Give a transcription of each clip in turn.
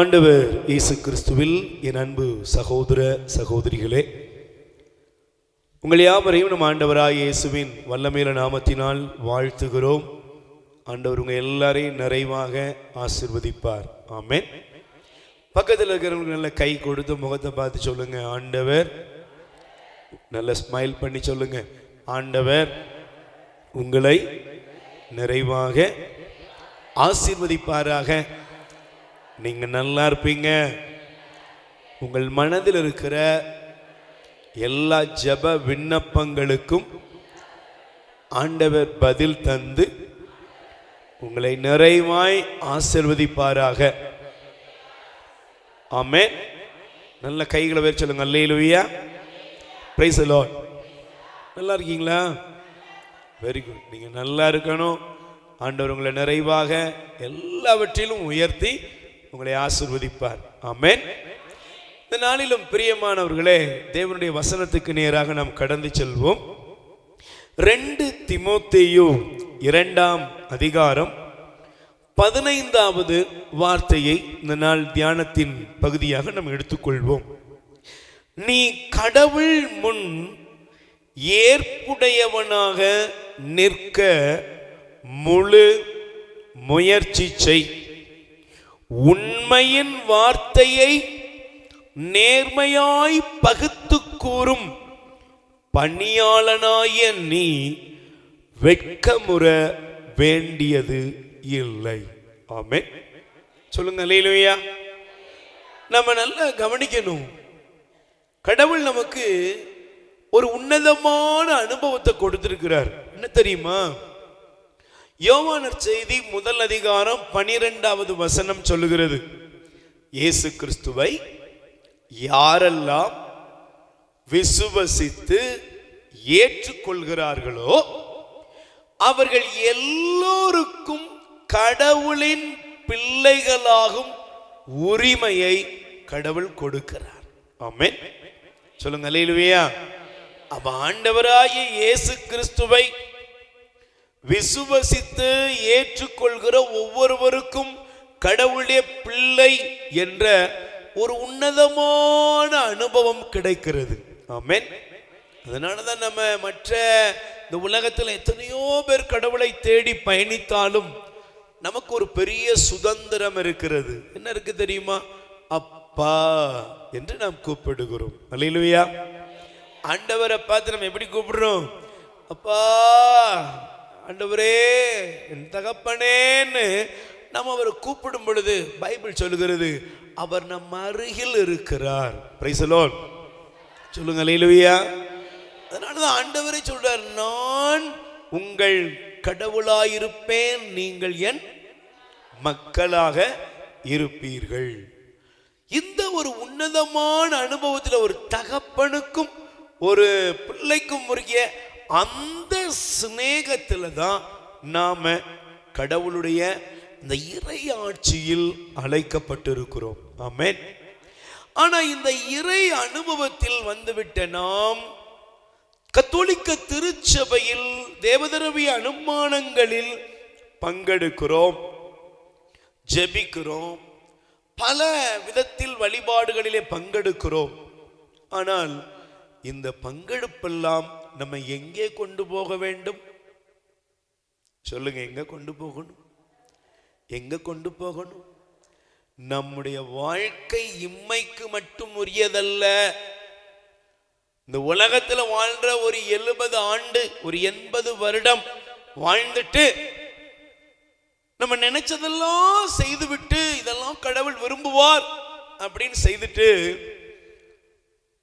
ஆண்டவர் இயேசு கிறிஸ்துவில் என் அன்பு சகோதர சகோதரிகளே, உங்கள் யாவரையும் நம் ஆண்டவராய் இயேசுவின் வல்லமையுள்ள நாமத்தினால் வாழ்த்துகிறோம். ஆண்டவர் உங்கள் எல்லாரையும் நிறைவாக ஆசீர்வதிப்பார். ஆமென். பக்கத்தில் இருக்கிறவங்களுக்கு நல்ல கை கொடுத்து முகத்தை பார்த்து சொல்லுங்க, ஆண்டவர். நல்ல ஸ்மைல் பண்ணி சொல்லுங்க, ஆண்டவர் உங்களை நிறைவாக ஆசீர்வதிப்பாராக. நீங்க நல்லா இருப்பீங்க. உங்கள் மனதில் இருக்கிற எல்லா ஜெப விண்ணப்பங்களுக்கும் ஆண்டவர் பதில் தந்து உங்களை நிறைவாய் ஆசீர்வதிப்பாராக. ஆமென். நல்ல கைகளை வேறு சொல்லுங்க, அல்லேலூயா, பிரைஸ் தி லார்ட். நல்லா இருக்கீங்களா? Very good. நீங்க நல்லா இருக்கணும். ஆண்டவர் உங்களை நிறைவாக எல்லாவற்றிலும் உயர்த்தி உங்களை ஆசீர்வதிப்பார். ஆமென். இந்த நாளிலும் பிரியமானவர்களே, தேவனுடைய வசனத்துக்கு நேராக நாம் கடந்து செல்வோம். 2 தீமோத்தேயு 2ஆம் அதிகாரம் 15வது வார்த்தையை இந்த நாள் தியானத்தின் பகுதியாக நாம் எடுத்துக்கொள்வோம். நீ கடவுள் முன் ஏற்புடையவனாக நிற்க முழு முயற்சி செய். உண்மையின் வார்த்தையை நேர்மையாய் பகுத்து கூறும் பணியாளனாய நீ வெட்கமுற வேண்டியது இல்லை. ஆமென். சொல்லுங்க, அல்லேலூயா. நம்ம நல்லா கவனிக்கணும். கடவுள் நமக்கு ஒரு உன்னதமான அனுபவத்தை கொடுத்திருக்கிறார். என்ன தெரியுமா? யோவான் செய்தி 1 அதிகாரம் 12வது வசனம் சொல்லுகிறது, இயேசு கிறிஸ்துவை யாரெல்லாம் விசுவசித்து ஏற்றுக்கொள்கிறார்களோ அவர்கள் எல்லோருக்கும் கடவுளின் பிள்ளைகளாகும் உரிமையை கடவுள் கொடுக்கிறார். ஆமென். சொல்லுங்க, அல்லேலூயா. அப்ப ஆண்டவராகிய இயேசு கிறிஸ்துவை விசுவசித்து ஏற்றுக்கொள்கிற ஒவ்வொருவருக்கும் கடவுளுடைய பிள்ளை என்ற ஒரு உன்னதமான அனுபவம் கிடைக்கிறது. ஆமென். அதனாலதான் நம்ம மற்ற இந்த உலகத்தில் எத்தனையோ பேர் கடவுளை தேடி பயணித்தாலும் நமக்கு ஒரு பெரிய சுதந்திரம் இருக்கிறது. என்ன இருக்கு தெரியுமா? அப்பா என்று நாம் கூப்பிடுகிறோம். அல்லேலூயா. ஆண்டவரை பார்த்து நம்ம எப்படி கூப்பிடுறோம்? அப்பா, ஆண்டவரே, என் தகப்பனேன்னு நம்ம அவரை கூப்பிடும் பொழுது பைபிள் சொல்லுகிறது, அவர் நம் அருகில் இருக்கிறார். Price the Lord. சொல்லுங்க, அல்லேலூயா. அதனாலதான் ஆண்டவரே சொல்றார், நான் உங்கள் கடவுளாயிருப்பேன், நீங்கள் என் மக்களாக இருப்பீர்கள். இந்த ஒரு உன்னதமான அனுபவத்தில் ஒரு தகப்பனுக்கும் ஒரு பிள்ளைக்கும் உரிய அந்த சிநேகத்தில் தான் நாம கடவுளுடைய இந்த இறை ஆட்சியில் அழைக்கப்பட்டிருக்கிறோம். ஆமென். ஆனா இந்த இறை அனுபவத்தில் வந்துவிட்ட நாம் கத்தோலிக்க திருச்சபையில் தேவதரவிய அனுமானங்களில் பங்கெடுக்கிறோம், ஜெபிக்கிறோம், பல விதத்தில் வழிபாடுகளிலே பங்கெடுக்கிறோம். ஆனால் இந்த பங்கெடுப்பெல்லாம் நம்ம எங்கே கொண்டு போக வேண்டும்? சொல்லுங்க, எங்க கொண்டு போகணும்? எங்க கொண்டு போகணும்? நம்முடைய வாழ்க்கை இம்மைக்கு மட்டும் உரியதல்ல. இந்த உலகத்துல வாழ்ற ஒரு 70 ஆண்டு, ஒரு 80 வருடம் வாழ்ந்துட்டு நம்ம நினைச்சதெல்லாம் செய்துவிட்டு இதெல்லாம் கடவுள் விரும்புவார் அப்படின்னு செய்துட்டு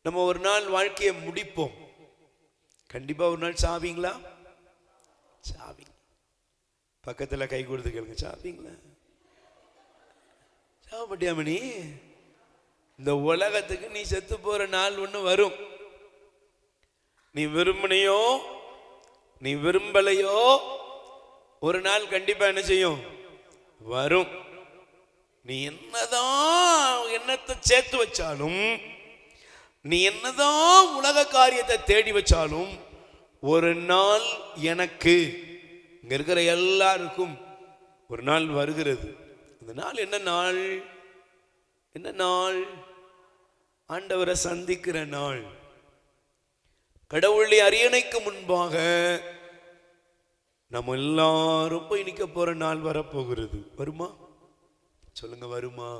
நம்ம ஒரு நாள் வாழ்க்கையை முடிப்போம். கண்டிப்பா ஒரு நாள் சாவீங்களா? சாவீங்க. பக்கத்துல கை கொடுத்து கேளுங்க, சாவீங்களா? சாவப்பட்டியாமணி? இந்த உலகத்துக்கு நீ செத்து போற நாள் ஒண்ணு வரும். நீ விரும்பினையோ நீ விரும்பலையோ ஒரு நாள் கண்டிப்பா என்ன செய்யும்? வரும். நீ என்னதான் எண்ணத்தை சேர்த்து வச்சாலும், நீ என்னதான் உலக காரியத்தை தேடி வச்சாலும், ஒரு நாள் எனக்கு இங்க இருக்கிற எல்லாருக்கும் ஒரு நாள் வருகிறது. அந்த நாள் என்ன நாள்? என்ன நாள்? ஆண்டவரை சந்திக்கிற நாள். கடவுளுடைய அரியணைக்கு முன்பாக நம்ம எல்லாரும் போய் நிற்க போற நாள் வரப்போகிறது. வருமா? சொல்லுங்க, வருமா?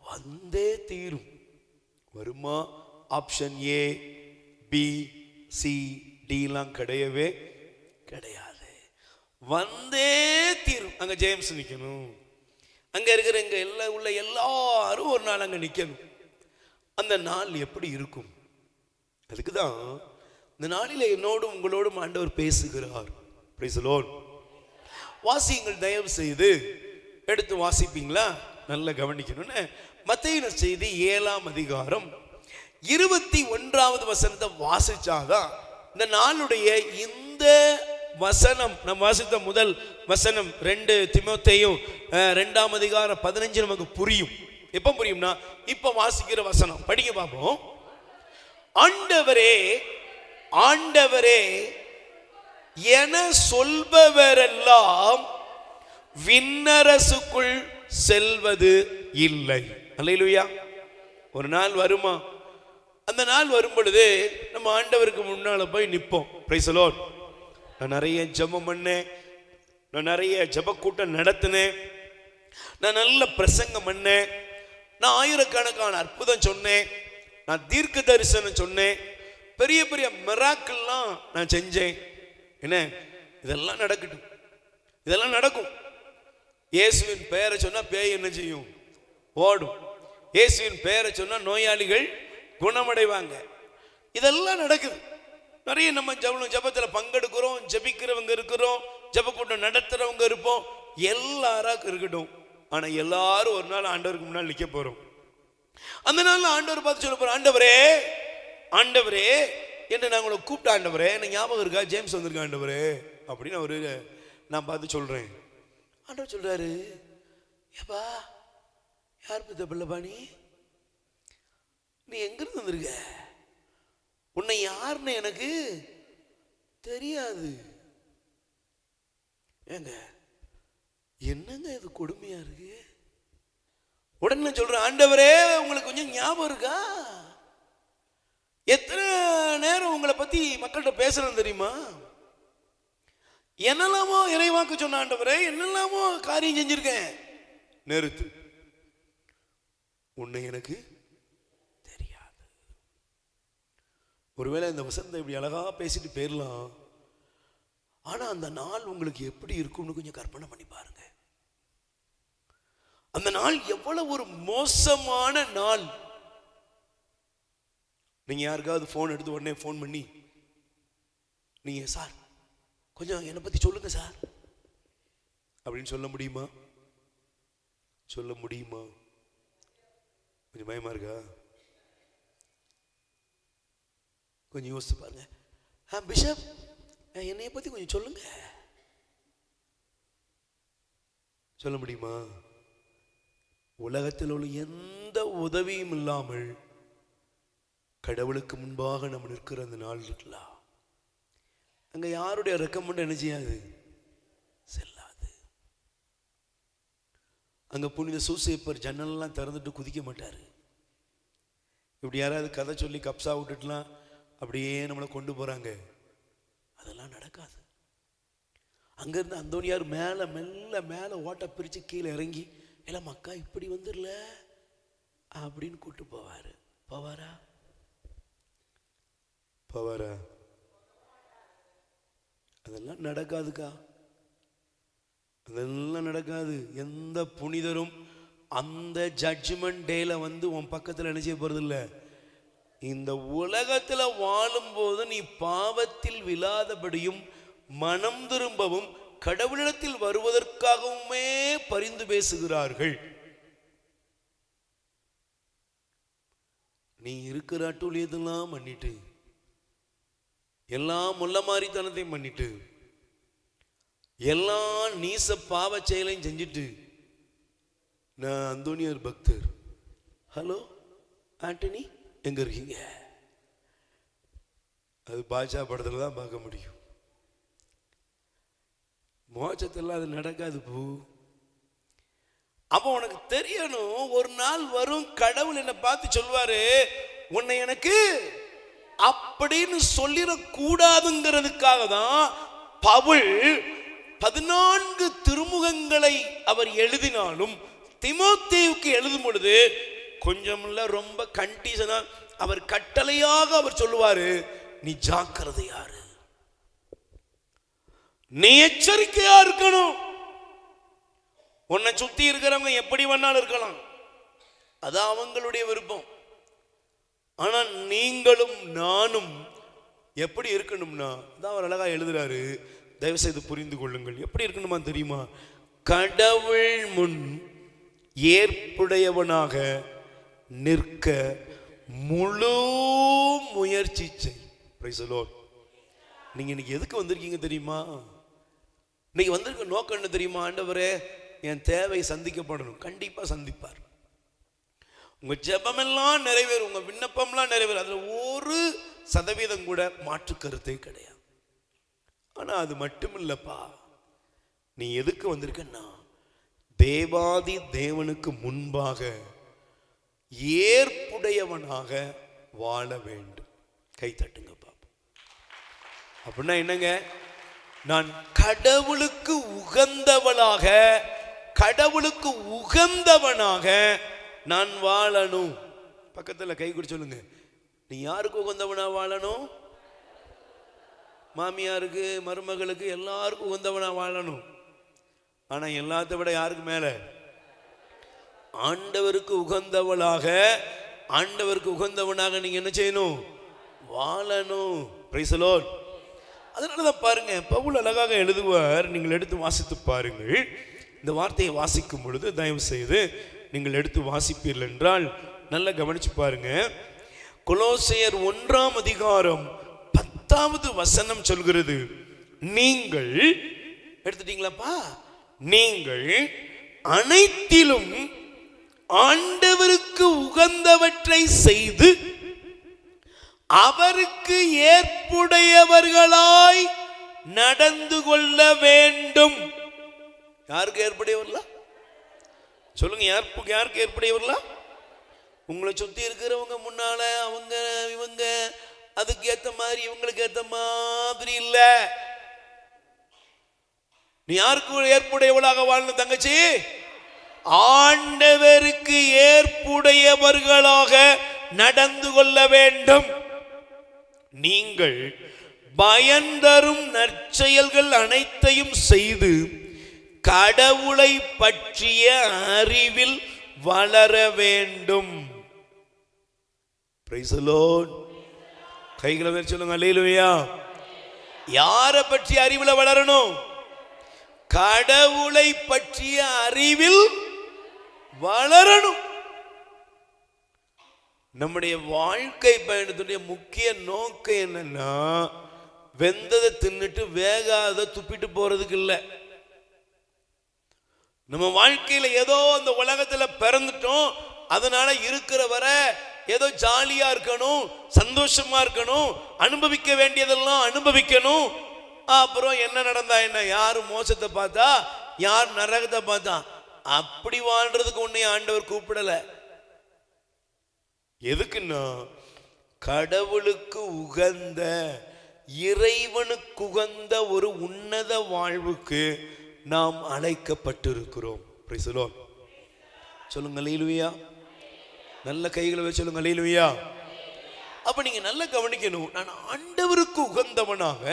வந்தே தீரும். வருமா? Option A, B, C, D எல்லாம் கிடையவே கிடையாது. வந்தே தீரும். அங்க ஜேம்ஸ் நிக்கணும், அங்க இருக்கிற இங்க எல்லாம் உள்ள எல்லாரும் ஒரு நாள் அங்க நிக்கணும். அந்த நாள் எப்படி இருக்கும்? அதுக்குதான் இந்த நாளில் என்னோடும் உங்களோடும் ஆண்டவர் பேசுகிறார். Price the Lord. வாசியுங்கள், தயவு செய்து எடுத்து வாசிப்பீங்களா? நல்ல கவனிக்கணும்னு. மத்தேயு செய்தி 7ஆம் அதிகாரம் 21வது வசனத்தை வாசிச்சாதான் இந்த நாளுடைய இந்த வசனம், நம்ம வாசித்த முதல் வசனம் 2 தீமோத்தேயு 2ஆம் அதிகாரம் 15 நமக்கு புரியும். எப்ப புரியும்னா, இப்ப வாசிக்கிற வசனம் படிங்க பாப்போம். ஆண்டவரே ஆண்டவரே என சொல்பவரெல்லாம் விண்ணரசுக்குள் செல்வது இல்லை. அல்லேலூயா. ஒரு நாள் வருமா? அந்த நாள் வரும் பொழுது நம்ம ஆண்டவருக்கு முன்னால போய் நிற்போம். Price the Lord. நான் நிறைய ஜெபம் பண்ணேன், நான் நிறைய ஜெப கூட்டம் நடத்தினேன், நான் நல்ல பிரசங்கம் பண்ணேன், நான் ஆயிரக்கணக்கான அற்புதம் சொன்னேன், நான் தீர்க்க தரிசனம் சொன்னேன், பெரிய பெரிய மிராக்கிள்லாம் நான் செஞ்சேன். என்ன, இதெல்லாம் நடக்கட்டும், இதெல்லாம் நடக்கும். இயேசுவின் பெயரை சொன்னா பேய் என்ன செய்யும்? ஓடும். இயேசுவின் பெயரை சொன்னா நோயாளிகள் குணமடைவாங்க. இதெல்லாம் நடக்குது. நிறைய நம்ம ஜெபத்தில் பங்கெடுக்கிறோம், ஜெபிக்கிறவங்க இருக்கிறோம், ஜெப கூட்டம் நடத்துறவங்க இருப்போம், எல்லாரும் இருக்கட்டும். ஆனா எல்லாரும் ஒரு நாள் ஆண்டவருக்கு முன்னால் நிற்க போறோம். அந்த நாள் ஆண்டவர் பார்த்து சொல்ல போறோம், ஆண்டவரே ஆண்டவரே என்று நான் உங்களை கூப்பிட்ட ஆண்டவரே, எனக்கு ஞாபகம் இருக்கா? ஜேம்ஸ் வந்திருக்க ஆண்டவரே அப்படின்னு அவரு நான் பார்த்து சொல்றேன். ஆண்டவர் சொல்றாரு, ஏப்பா யார் பத்த பிள்ளைப்பாணி, நீ எங்கிருந்து வந்திருக்க? உன்னை யாருன்னு எனக்கு தெரியாது. ஏங்க, என்னங்க இது கொடுமையா இருக்கு? உடனே சொல்றேன், ஆண்டவரே உங்களுக்கு கொஞ்சம் ஞாபகம் இருக்கா? எத்தனை நேரம் உங்களை பத்தி மக்கள்கிட்ட பேசுறேன் தெரியுமா? என்னெல்லாமோ இறைவாக்கு சொன்ன ஆண்டவரே, என்னெல்லாமோ காரியம் செஞ்சிருக்கேன். நிறுத்து, உன்னை எனக்கு தெரியாது. ஒருவேளை இந்த வசனத்தை இப்படி அழகா பேசிட்டு போயிடலாம், ஆனா அந்த நாள் உங்களுக்கு எப்படி இருக்கும்னு கொஞ்சம் கற்பனை பண்ணி பாருங்க. அந்த நாள் எவ்வளவு ஒரு மோசமான நாள். நீங்க யாருக்காவது போன் எடுத்து உடனே போன் பண்ணி, நீங்க சார் கொஞ்சம் என்னை பத்தி சொல்லுங்க சார் அப்படின்னு சொல்ல முடியுமா? சொல்ல முடியுமா? கொஞ்சம் பயமா இருக்கா? கொஞ்சம் யோசிச்சு பாருங்க. பிஷப், என்னைய பத்தி கொஞ்சம் சொல்லுங்க, சொல்ல முடியுமா? உலகத்தில் உள்ள எந்த உதவியும் இல்லாமல் கடவுளுக்கு முன்பாக நம்ம நிற்கிற அந்த நாள் இருக்கலாம். அங்க யாருடைய ரெக்கமெண்ட் என்ன செய்யாது? செல்லாது. அங்க புனித சூசேப்பர் ஜன்னல்லாம் திறந்துட்டு குதிக்க மாட்டாரு. இப்படி யாராவது கதை சொல்லி கப்சா விட்டுட்டுலாம் அப்படியே நம்மளை கொண்டு போறாங்க, அதெல்லாம் நடக்காது. அங்கிருந்து அந்தோனியார் மேல மெல்ல மேல ஓட்ட பிரிச்சு கீழே இறங்கி, எல்லாம் மக்கா இப்படி வந்துடல அப்படின்னு கூட்டு போவாரு. போவாரா? போவாரா? அதெல்லாம் நடக்காதுக்கா, அதெல்லாம் நடக்காது. எந்த புனிதரும் அந்த ஜட்ஜ்மெண்ட் டேல வந்து உன் பக்கத்தில் என்ன செய்ய போறது இல்லை. இந்த உலகத்தில் வாழும்போது நீ பாவத்தில் விழாதபடியும் மனம் திரும்பவும் கடவுளிடத்தில் வருவதற்காகவுமே பரிந்து பேசுகிறார்கள். நீ இருக்கிற அட்டூழியத்தெல்லாம் பண்ணிட்டு, எல்லாம் முல்ல மாதிரித்தனத்தையும் பண்ணிட்டு, எல்லாம் நீச பாவ செயலையும் செஞ்சுட்டு, நான் அந்தோனியார் பக்தர், ஹலோ ஆண்டனி எங்க இருக்கீங்க? அது பாஜா படத்துல தான் பார்க்க முடியும். மோட்சத்தில் அது நடக்காது. பூ அப்போ உனக்கு தெரியணும், ஒரு நாள் வரும் கடவுள் என்னை பார்த்து சொல்வாரு, உன்னை எனக்கு அப்படின்னு சொல்லிடக்கூடாதுங்கிறதுக்காக தான் பவுல் 14 திருமுகங்களை அவர் எழுதினாலும் தீமோத்தேயுக்கு எழுதும் பொழுது கொஞ்சம் இல்ல ரொம்ப கண்டிஷனா அவர் கட்டளையாக அவர் சொல்லுவாரு, நீ ஜாக்கிரதையாரு, நீ எச்சரிக்கையா இருக்கணும். உன்னை சுத்தி இருக்கிறவங்க எப்படி வேணாலும் இருக்கலாம், அது அவங்களுடைய விருப்பம். ஆனா நீங்களும் நானும் எப்படி இருக்கணும்னா, அதான் அவர் அழகா எழுதுறாரு, தயவு செய்து புரிந்து கொள்ளுங்கள். எப்படி இருக்கணுமா தெரியுமா? கடவுள் முன் ஏற்புடையவனாக நிற்க முழு முயற்சி செய். Price the Lord. நீங்க இன்னைக்கு எதுக்கு வந்திருக்கீங்க தெரியுமா? இன்னைக்கு வந்திருக்க நோக்கம் என்ன தெரியுமா? ஆண்டவரே, என் தேவை சந்திக்கப்படணும். கண்டிப்பா சந்திப்பார். உங்க ஜெபமெல்லாம் நிறைவேறும், உங்க விண்ணப்பம்லாம் நிறைவேறும். அதுல 1% கூட மாற்று கருத்தே கிடையாது. ஆனா அது மட்டும் இல்லப்பா, நீ எதுக்கு வந்திருக்கன்னா, தேவாதி தேவனுக்கு முன்பாக ஏற்புடையவனாக வாழ வேண்டும். கை தட்டுங்க பாப்போம். அப்படின்னா என்னங்க? நான் கடவுளுக்கு உகந்தவனாக, கடவுளுக்கு உகந்தவனாக நான் வாழணும். பக்கத்துல கை குடி சொல்லுங்க, நீ யாருக்கு உகந்தவனா வாழணும்? மாமியாருக்கு, மருமகளுக்கு, எல்லாருக்கும் உகந்தவனா வாழணும். ஆனா எல்லாத்த விட யாருக்கு மேல? ஆண்டவருக்கு உகந்தவளாக, ஆண்டவருக்கு உகந்தவனாக நீங்க என்ன செய்யணும்? வாழணும். Price the Lord. அதனாலதான் பாருங்க, பவுல் அழகாக எழுதுவார். நீங்கள் எடுத்து வாசித்து பாருங்கள். இந்த வார்த்தையை வாசிக்கும் பொழுது தயவு செய்து நீங்கள் எடுத்து வாசிப்பீர்கள் என்றால் நல்லா கவனிச்சு பாருங்க. கொலோசையர் 1ஆம் அதிகாரம் 10வது வசனம் சொல்கிறது, நீங்கள் எடுத்துட்டீங்களாப்பா, நீங்கள் அனைத்திலும் ஆண்டவருக்கு உகந்தவற்றை செய்து அவருக்கு ஏற்புடையவர்களாய் நடந்து கொள்ள வேண்டும். யாருக்கு ஏற்புடையவர்களா சொல்லுங்க? யாருக்கு ஏற்புடையவர்களா? உங்களை சுத்தி இருக்கிறவங்க முன்னால அவங்க இவங்க அதுக்கு ஏத்த மாதிரி இவங்களுக்கு ஏத்த மாதிரி இல்ல. நீ யாருக்கு ஏற்புடையவளாக வாழணும் தங்கச்சி? ஆண்டவருக்கு ஏற்புடையவர்களாக நடந்து கொள்ள வேண்டும். நீங்கள் பயன்தரும் நற்செயல்கள் அனைத்தையும் செய்து கடவுளை பற்றிய அறிவில் வளர வேண்டும். Price the Lord. கைகளை வச்சு சொல்லுங்க அல்லேலூயா. யாரை பற்றி அறிவுல வளரணும்? கடவுளை பற்றிய அறிவில் வளரணும். நம்முடைய வாழ்க்கை பயணத்துடைய முக்கிய நோக்கம் என்னன்னா, வெந்ததை தின்னுட்டு வேகாத துப்பிட்டு போறதுக்கு இல்ல. நம்ம வாழ்க்கையில ஏதோ அந்த உலகத்துல பிறந்துட்டோம், அதனால இருக்கிற வர ஏதோ ஜாலியா இருக்கணும், சந்தோஷமா இருக்கணும், அனுபவிக்க வேண்டியதெல்லாம் அனுபவிக்கணும். அப்புறம் என்ன நடந்தா என்ன, யாரு மோசத்தை பார்த்தா யார் நரகத்தை பார்த்தா, அப்படி வாழ்றதுக்கு உன்னை ஆண்டவர் கூப்பிடல. எதுக்குன்னா, கடவுளுக்கு உகந்த, இறைவனுக்கு உகந்த ஒரு உன்னத வாழ்வுக்கு நாம் அழைக்கப்பட்டிருக்கிறோம். Price the Lord. சொல்லுங்க அல்லேலூயா. நல்ல கைகளை வச்சு சொல்லுங்க அல்லேலூயா. அப்ப நீங்க நல்லா கவனிக்கணும், நான் ஆண்டவருக்கு உகந்தவனாக,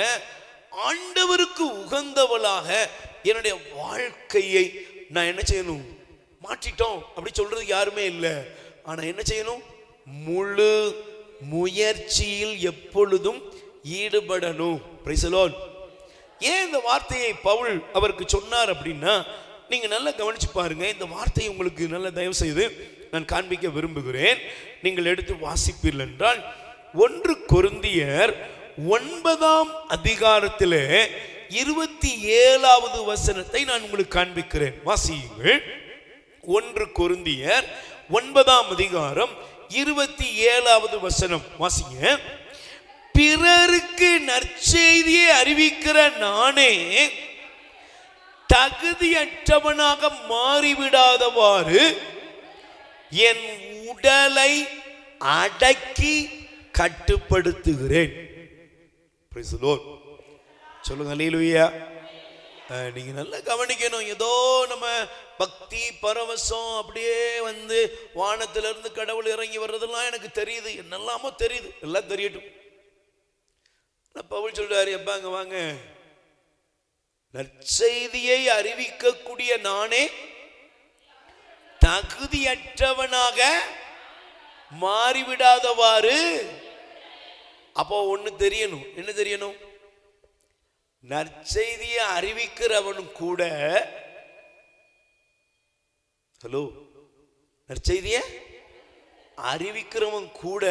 ஆண்டவருக்கு உகந்தவளாக என்னுடைய வாழ்க்கையை நான் என்ன செய்யணும்? மாற்றிட்டோம் அப்படி சொல்றது யாருமே இல்லை. ஆனா என்ன செய்யணும்? முழு முயற்சியில் எப்பொழுதும் ஈடுபடணும். Praise the lord. ஏன் இந்த வார்த்தையை பவுல் அவருக்கு சொன்னார் அப்படின்னா, நீங்க நல்லா கவனிச்சு பாருங்க. இந்த வார்த்தையை உங்களுக்கு நல்ல தயவு செய்து நான் காண்பிக்க விரும்புகிறேன். நீங்கள் எடுத்து வாசிப்பீர்கள் என்றால் 1 கொரிந்தியர் 9ஆம் அதிகாரத்திலே 27வது வசனத்தை நான் உங்களுக்கு காண்பிக்கிறேன். வாசியுங்கள். 1 கொரிந்தியர் 9ஆம் அதிகாரம் 27வது வசனம் வாசிங்க. பிறருக்கு நற்செய்தியை அறிவிக்கிற நானே தகுதியற்றவனாக மாறிவிடாதவாறு என் உடலை அடக்கி கட்டுப்படுத்துகிறேன். சொல்லுங்க அல்லேலூயா. நீங்க நல்லா கவனிக்கணும். ஏதோ நம்ம பக்தி பரவசம் அப்படியே வந்து வானத்திலிருந்து கடவுள் இறங்கி வர்றதெல்லாம் எனக்கு தெரியுது, என்னெல்லாமோ தெரியுது, எல்லாம் தெரியட்டும். பவுல் சொல்றாரு, எப்பாங்க வாங்க, நற்செய்தியை அறிவிக்கக்கூடிய நானே தகுதியற்றவனாக மாறிவிடாதவாறு. அப்போ ஒண்ணு தெரியணும். என்ன தெரியணும்? நற்செய்தியை அறிவிக்கிறவனும் கூட, ஹலோ, நற்செய்தியை அறிவிக்கிறவன் கூட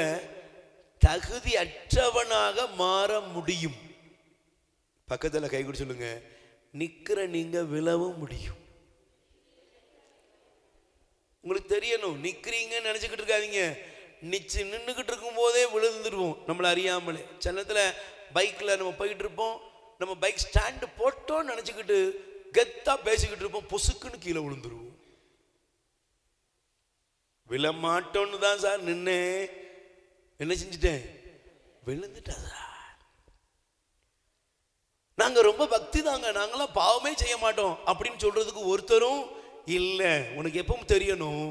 தகுதி அற்றவனாக மாற முடியும். பக்கத்துல கை கொடுத்து சொல்லுங்க, நிக்கிற நீங்க விழவும் முடியும். உங்களுக்கு தெரியணும், நிக்கிறீங்கன்னு நினைச்சுக்கிட்டு இருக்காதீங்க. நின்னுக்கிட்டு இருக்கும் போதே விழுந்துருவோம் நம்மள அறியாமலே. சில நேரத்துல பைக்ல நம்ம போயிட்டு இருப்போம், நம்ம பைக் ஸ்டாண்டு போட்டோம் நினைச்சுக்கிட்டு கெத்தா பேசிக்கிட்டு இருப்போம், பொசுக்குன்னு கீழே விழுந்துருவோம். விழமாட்டோன்னு தான் சார் நின்று என்ன செஞ்சுட்டேன், விழுந்துட்டா சார். நாங்க ரொம்ப பக்தி தாங்க, நாங்களாம் பாவமே செய்ய மாட்டோம் அப்படின்னு சொல்றதுக்கு ஒருத்தரும் இல்லை. உனக்கு எப்பவும் தெரியணும்,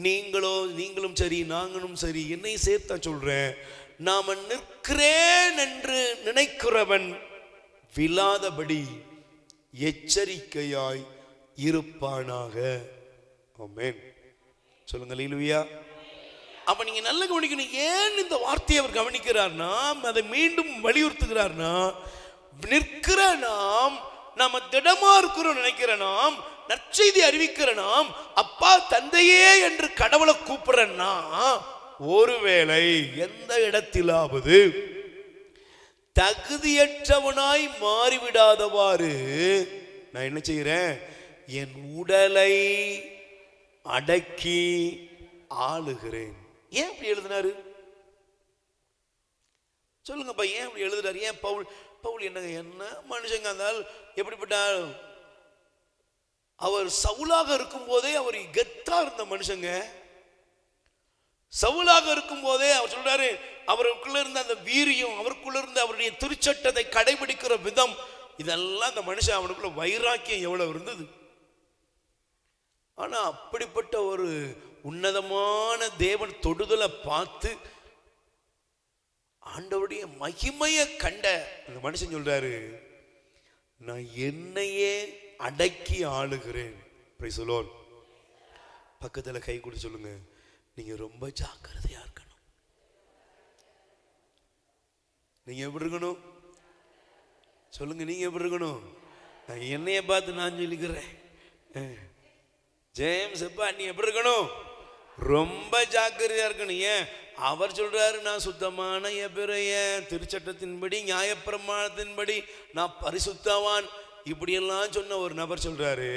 நீங்களும் சரி நாங்களும் சரி, என்னை சேர்த்த சொல்றேன், நாம நிற்கிறேன் என்று நினைக்கிறவன் விழாதபடி எச்சரிக்கையாய் இருப்பானாக. ஆமென். சொல்லுங்க அல்லேலூயா. அப்ப நீங்க நல்ல கவனிக்கணும். ஏன் இந்த வார்த்தையை அவர் கவனிக்கிறார்னா, அதை மீண்டும் வலியுறுத்துகிறார்னா, நிற்கிற நாம், நாம திடமா இருக்கிறோம் நினைக்கிற நாம், நற்செய்தி அறிவிக்கிற நாம், அப்பா தந்தையே என்று கடவுளை கூப்பிடுறன்னா, ஒருவேளை எந்த இடத்திலாவது தகுதியற்றவனாய் மாறிவிடாதவாறு நான் என்ன செய்கிறேன், என் உடலை அடக்கி ஆளுகிறேன். ஏன் இப்படி எழுதினாரு சொல்லுங்கப்பா? ஏன் இப்படி எழுதுறாரு? ஏன் பவுல் என்ன மனுஷங்க இருந்தால் எப்படிப்பட்ட அவர் சவுலாக இருக்கும் போதே அவர் கெத்தா இருந்த மனுஷங்க. சவுலாக இருக்கும் போதே அவர் சொல்றாரு, அவருக்குள்ள இருந்த அந்த வீரியம், அவருக்குள்ள இருந்த அவருடைய திருச்சட்டத்தை கடைபிடிக்கிற விதம், இதெல்லாம் அந்த மனுஷன் அவனுக்குள்ள வைராக்கியம் எவ்வளவு இருந்தது. ஆனா அப்படிப்பட்ட ஒரு உன்னதமான தேவன் தொடுதலை பார்த்து ஆண்டவருடைய மகிமையை கண்ட அந்த மனுஷன் சொல்றாரு, நான் என்னையே அடக்கி ஆளுகிறேன். Price the Lord. பக்கத்துல கை கொடுத்து சொல்லுங்க, நீங்க ரொம்ப ஜாக்கிரதையா இருக்கணும். நீங்க எப்படி இருக்கணும் சொல்லுங்க, நீங்க எப்படி இருக்கணும்? நான் என்னைய பார்த்து நான் சொல்லிக்கிறேன், ஜேம்ஸ் எப்பா நீ எப்படி இருக்கணும்? ரொம்ப ஜாக்கிரதையா இருக்கணும். ஏன் அவர் சொல்றாரு, நான் சுத்தமான எபிரேயன், திருச்சட்டத்தின்படி நியாயப்பிரமாணத்தின்படி நான் பரிசுத்தவான், இப்படியெல்லாம் சொன்ன ஒரு நபர் சொல்றாரு,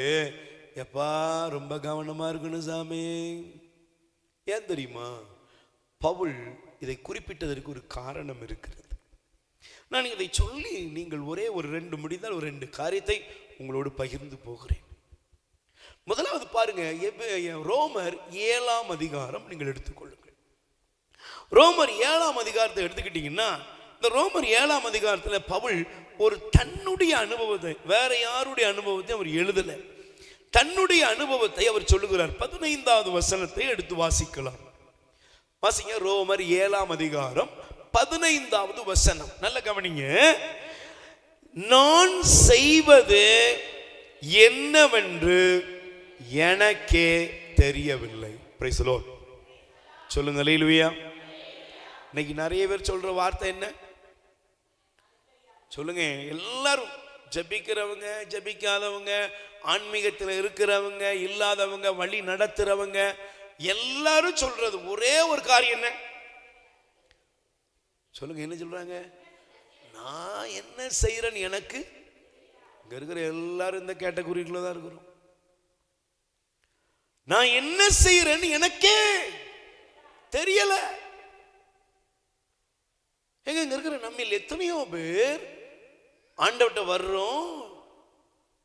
எப்பா ரொம்ப கவனமா இருக்கணும் சாமி. ஏன் தெரியுமா? பவுல் இதை குறிப்பிட்டதற்கு ஒரு காரணம் இருக்கிறது. நான் இதை சொல்லி நீங்கள் ஒரே ஒரு 2 முடிந்தால் ஒரு 2 காரியத்தை உங்களோடு பகிர்ந்து போகிறேன். முதலாவது பாருங்க, ரோமர் 7ஆம் அதிகாரம் நீங்கள் எடுத்துக்கொள்ளுங்கள். ரோமர் 7ஆம் அதிகாரத்தை எடுத்துக்கிட்டீங்கன்னா, இந்த ரோமர் 7ஆம் அதிகாரத்தில் பவுல் ஒரு தன்னுடைய அனுபவத்தை, வேற யாருடைய அனுபவத்தை அவர் எழுதல, தன்னுடைய அனுபவத்தை அவர் சொல்லுகிறார். 15வது வசனத்தை எடுத்து வாசிக்கலாம். வாசிங்க, ரோமர் 7ஆம் அதிகாரம் 15வது வசனம். நல்ல கவனிங்க. நான் செய்வது என்னவென்று எனக்கே தெரியவில்லை. Price the Lord. சொல்லுங்க அல்லேலூயா. இன்னைக்கு நிறைய பேர் சொல்ற வார்த்தை என்ன சொல்லுங்க? எல்லாரும் ஜபிக்கிறவங்க, ஜபிக்காதவங்க, ஆன்மீகத்தில் இருக்கிறவங்க, இல்லாதவங்க, வழி நடத்துறவங்க, எல்லாரும் சொல்றது ஒரே ஒரு காரியம் என்ன சொல்லுங்க? என்ன சொல்றாங்க? நான் என்ன செய்யறேன்னு எனக்கு. இங்க இருக்கிற எல்லாரும் இந்த கேட்டகரிக்குள்ள தான் இருக்கிறோம். நான் என்ன செய்யறேன்னு எனக்கே தெரியல. எங்க இருக்கிற நம்மில் எத்தனையோ பேர் ஆண்டவர்கிட்ட வர்றோம்,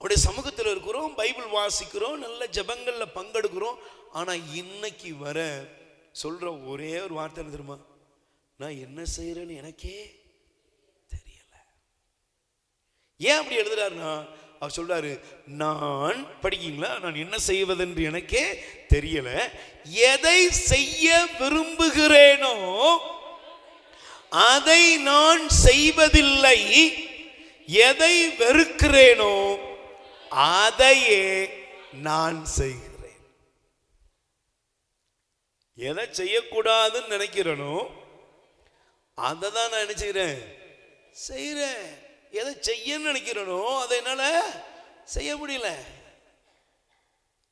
அவருடைய சமூகத்தில் இருக்கிறோம், பைபிள் வாசிக்கிறோம், நல்ல ஜெபங்கள்ல பங்கெடுக்கிறோம். ஆனா இன்னைக்கு வர சொல்ற ஒரே ஒரு வார்த்தை என்ன தெரியுமா? நான் என்ன செய்யறேன்னு எனக்கே தெரியல. ஏன் அப்படி எழுதுறாருன்னா, அவர் சொல்றாரு, நான் படிக்கீங்களா, நான் என்ன செய்வதென்று எனக்கே தெரியல. எதை செய்ய விரும்புகிறேனோ அதை நான் செய்வதில்லை, எதை வெறுக்கிறேனோ அதையே நான் செய்கிறேன். எதை செய்யக்கூடாதுன்னு நினைக்கிறேனோ அதை தான் நான் என்ன செய்கிறேன். எதை செய்யன்னு நினைக்கிறேனோ அதை என்னால செய்ய முடியல.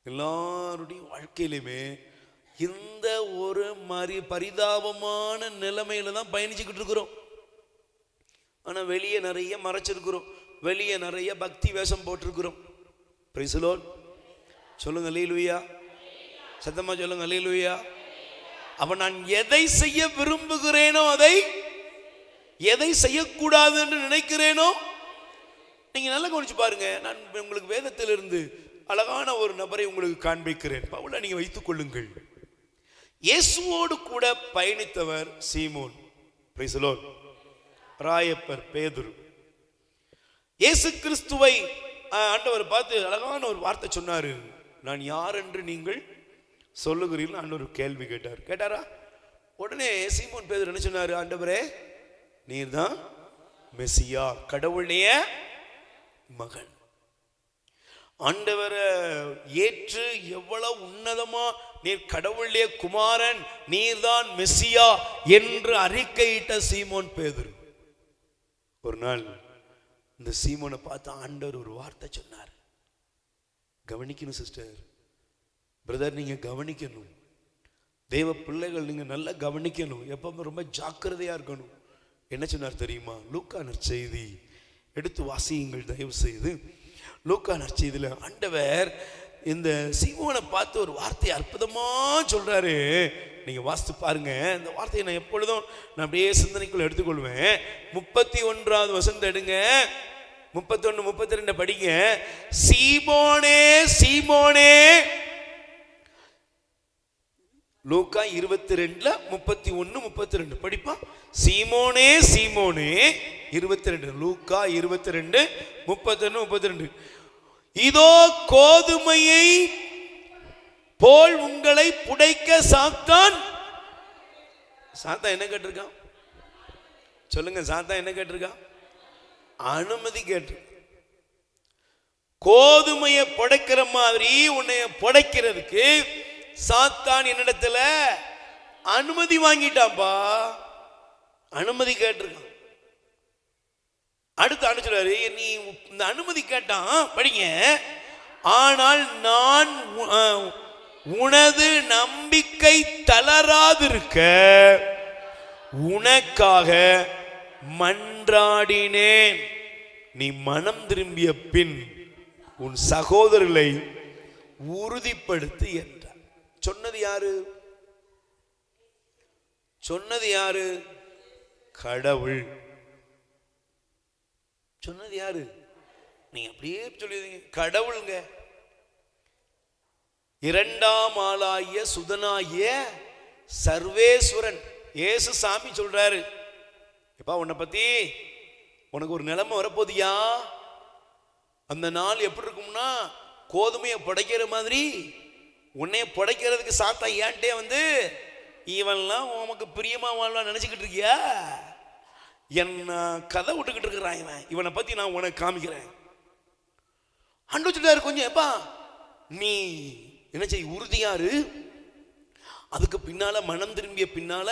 எல்லாருடைய வாழ்க்கையிலுமே இந்த ஒரு மாதிரி பரிதாபமான நிலைமையில தான் பயணிச்சுக்கிட்டு இருக்கிறோம். ஆனா வெளியே நிறைய மறைச்சிருக்கிறோம், வெளியே நிறைய பக்தி வேஷம் போட்டிருக்கிறோம். Price the Lord. சொல்லுங்க அல்லேலூயா. சத்தமா சொல்லுங்க அல்லேலூயா. அப்ப நான் எதை செய்ய விரும்புகிறேனோ அதை, எதை செய்யக்கூடாது என்று நினைக்கிறேனோ, நீங்க நல்லா கவனிச்சு பாருங்க. நான் உங்களுக்கு வேதத்திலிருந்து அழகான ஒரு நபரை உங்களுக்கு காண்பிக்கிறேன். பவுலை நீங்க வைத்துக் கொள்ளுங்கள். இயேசுவோடு கூட பயணித்தவர் Seemon. Praise the lord. Rayappar Pethuru. Yesu கிறிஸ்துவை ஆண்டவர் பார்த்து அழகான ஒரு வார்த்தை சொன்னாரு. நான் யார் என்று நீங்கள் சொல்லுகிறீர்கள்? ஆண்டவர் கேள்வி கேட்டாரா? உடனே சீமோன் பேதுரு என்ன சொன்னாரு? ஆண்டவரே, நீர் தான் மெசியா, கடவுளுடைய மகன். ஆண்டவரை ஏற்று எவ்வளவு உன்னதமா, நீர் கடவுளுடைய குமாரன், நீர்தான் மெசியா என்று அறிக்கையிட்ட சீமோன் பேதுரு. ஒரு நாள் இந்த சீமோனை பார்த்து ஆண்டவர் ஒரு வார்த்தை சொன்னார். கவனிக்கணும் சிஸ்டர், பிரதர், நீங்க கவனிக்கணும். தேவ பிள்ளைகள் நீங்க நல்லா கவனிக்கணும். எப்பவுமே ரொம்ப ஜாக்கிரதையா இருக்கணும். என்ன சொன்னார் தெரியுமா? லூக்கா நற்செய்தி எடுத்து வாசியுங்கள் தயவு செய்து. லூக்கா நற்செய்தியில ஆண்டவர் இந்த சீமோனை பார்த்து ஒரு வார்த்தையை அற்புதமா சொல்றாரு. நீங்க வாசித்து பாருங்க. இந்த வார்த்தையை நான் எப்பொழுதும் நான் அப்படியே சிந்தனைக்குள்ள எடுத்துக்கொள்வேன். 31வது வசனத்தை எடுங்க, 31, 32 படிங்க. சீமோனே சீமோனே, லூக்கா 22ல 31, 32 படிப்பா. சீமோனே சீமோனே 22, லூக்கா 22, 31, 32. இதோ கோதுமையை போல் உங்களை புடைக்க சாத்தான் என்ன கேட்டிருக்கான்? சொல்லுங்க, சாத்தான் என்ன கேட்டிருக்கான்? அனுமதி கேட்டு. கோதுமையை புடைக்கிற மாதிரி உன்னை புடைக்கிறதுக்கு சாத்தான் என்னிடத்துல அனுமதி வாங்கிட்டான்பா, அனுமதி கேட்டிருக்கான். அடுத்து அனுப்பிச்சுறாரு, நீ இந்த அனுமதி கேட்டான் படிங்க. ஆனால் நான் உனது நம்பிக்கை தளராதிருக்க உனக்காக மன்றாடினேன். நீ மனம் திரும்பிய பின் உன் சகோதரர்களை உறுதிப்படுத்து என்றார். சொன்னது யாரு? சொன்னது யாரு? கடவுள். சொன்னது யாரு? நீங்க அப்படியே சொல்லுவீங்க, கடவுளுங்க. இரண்டாம் ஆளாகிய சுதனாகிய சர்வேஸ்வரன் இயேசு சாமி சொல்றாரு, எப்பா உன்னை பத்தி உனக்கு ஒரு நிலைமை வரப்போதியா. அந்த நாள் எப்படி இருக்கும்னா, கோதுமையை புடைக்கிற மாதிரி உன்னைய புடைக்கிறதுக்கு சாத்தா ஏன்ட்டே வந்து இவன்லாம் உனக்கு பிரியமா வாழ்வா நினைச்சுக்கிட்டு இருக்கியா? என்ன கதை விட்டுக்கிட்டு இருக்கிறான் இவனை பத்தி நான் உனக்கு காமிக்கிறேன். ஆண்டவர் கொஞ்சம் எப்பா நீ என்ன செய், உறுதியாரு. அதுக்கு பின்னால மனம் திரும்பிய பின்னால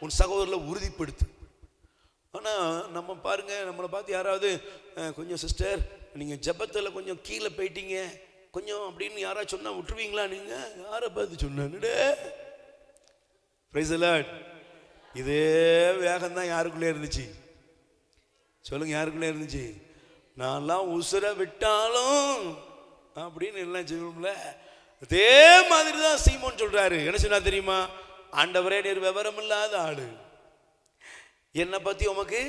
உன் சகோதரர்களை உறுதிப்படுத்து. ஆனா நம்ம பாருங்க, நம்மளை பார்த்து யாராவது கொஞ்சம் சிஸ்டர் நீங்க ஜெபத்துல கொஞ்சம் கீழே போயிட்டீங்க கொஞ்சம் அப்படின்னு யாராவது சொன்னா விட்டுருவீங்களா? நீங்க யாரை பார்த்து சொன்ன? Price the Lord. இதே வேகம் தான் யாருக்குள்ளே இருந்துச்சு? சொல்லுங்க, யாருக்குள்ளே இருந்துச்சு? நான்லாம் உசுரை விட்டாலும் அப்படின்னு எல்லாம் சொல்லும்ல, அதே மாதிரி தான் சீமோன் சொல்றாரு. என்ன சொன்னா தெரியுமா? ஆண்டவரே, நீர் விவரம் இல்லாத ஆளு, என்னை பத்தி உமக்கு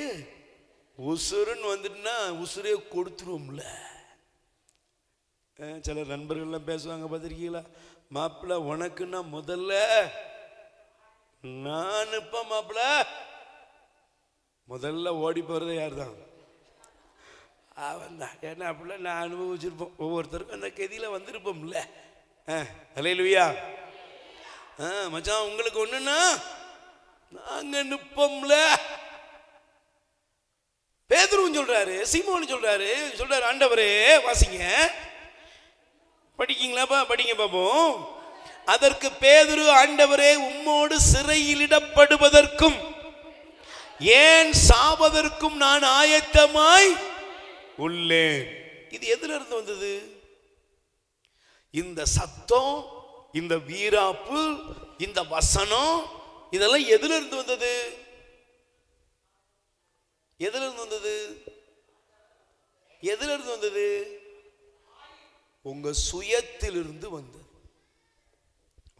உசுருன்னு வந்துட்டுனா உசுரே கொடுத்துருவோம்ல. சில நண்பர்கள்லாம் பேசுவாங்க பார்த்துருக்கீங்களா, மாப்பிள்ள உனக்குன்னா முதல்ல நான் இப்ப மாப்பிள்ள முதல்ல ஓடி போறது யார் தான்? அவன் தான். ஏன்னா அப்படிலாம் நான் அனுபவிச்சிருப்போம், ஒவ்வொருத்தருக்கும் அந்த கதியில வந்திருப்போம்ல. அல்லேலூயா. மச்சான் உங்களுக்கு ஒண்ணுன்னா நாங்க நிப்போம்ல. பேதுருவும் சொல்றாரு, சீமோன் சொல்றாரு ஆண்டவரே, வாசிங்க, படிக்கீங்களாப்பா? படிங்க பாப்போம். அதற்கு பேதுரு, ஆண்டவரே, உம்மோடு சிறையிலிடப்படுவதற்கும் ஏன் சாவதற்கும் நான் ஆயத்தமாய் உள்ளேன். இது எதுல இருந்து வந்தது? இந்த சத்தம், இந்த வீராப்பு, இந்த வசனம், இதெல்லாம் எதுல இருந்து வந்தது? எதுல இருந்து வந்தது? எதுல இருந்து வந்தது? உங்க சுயத்திலிருந்து வந்தது.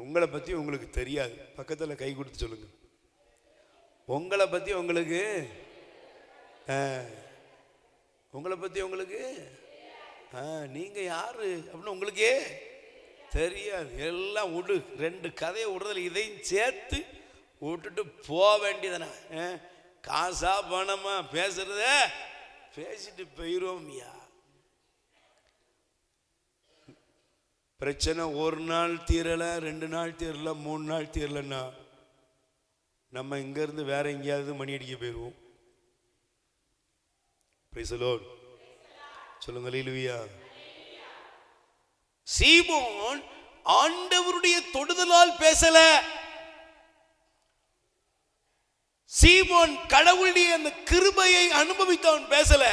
உங்களை பத்தி உங்களுக்கு தெரியாது. பக்கத்துல கை கொடுத்து சொல்லுங்க, உங்களை பத்தி உங்களுக்கு, உங்களை பத்தி உங்களுக்கு, நீங்க யாரு அப்படின்னு உங்களுக்கே தெரியாது. எல்லாம் விடு, ரெண்டு கதையை விடுறதுல இதையும் சேர்த்து விட்டுட்டு போக வேண்டியதானே. காசா பணமா பேசுறத பேசிட்டு போயிரோம்யா. பிரச்சனை ஒரு நாள் தீரல, 2 நாள் தீரல, 3 நாள் தீரலன்னா நம்ம இங்க இருந்து வேற எங்கேயாவது மணி அடிக்க போயிருவோம். Price the Lord. சொல்லுங்க அல்லேலூயா. சீமோன் ஆண்டவருடைய தொடுதலால் பேசல. சீமோன் கடவுளுடைய அந்த கிருபையை அனுபவித்தவன் பேசல,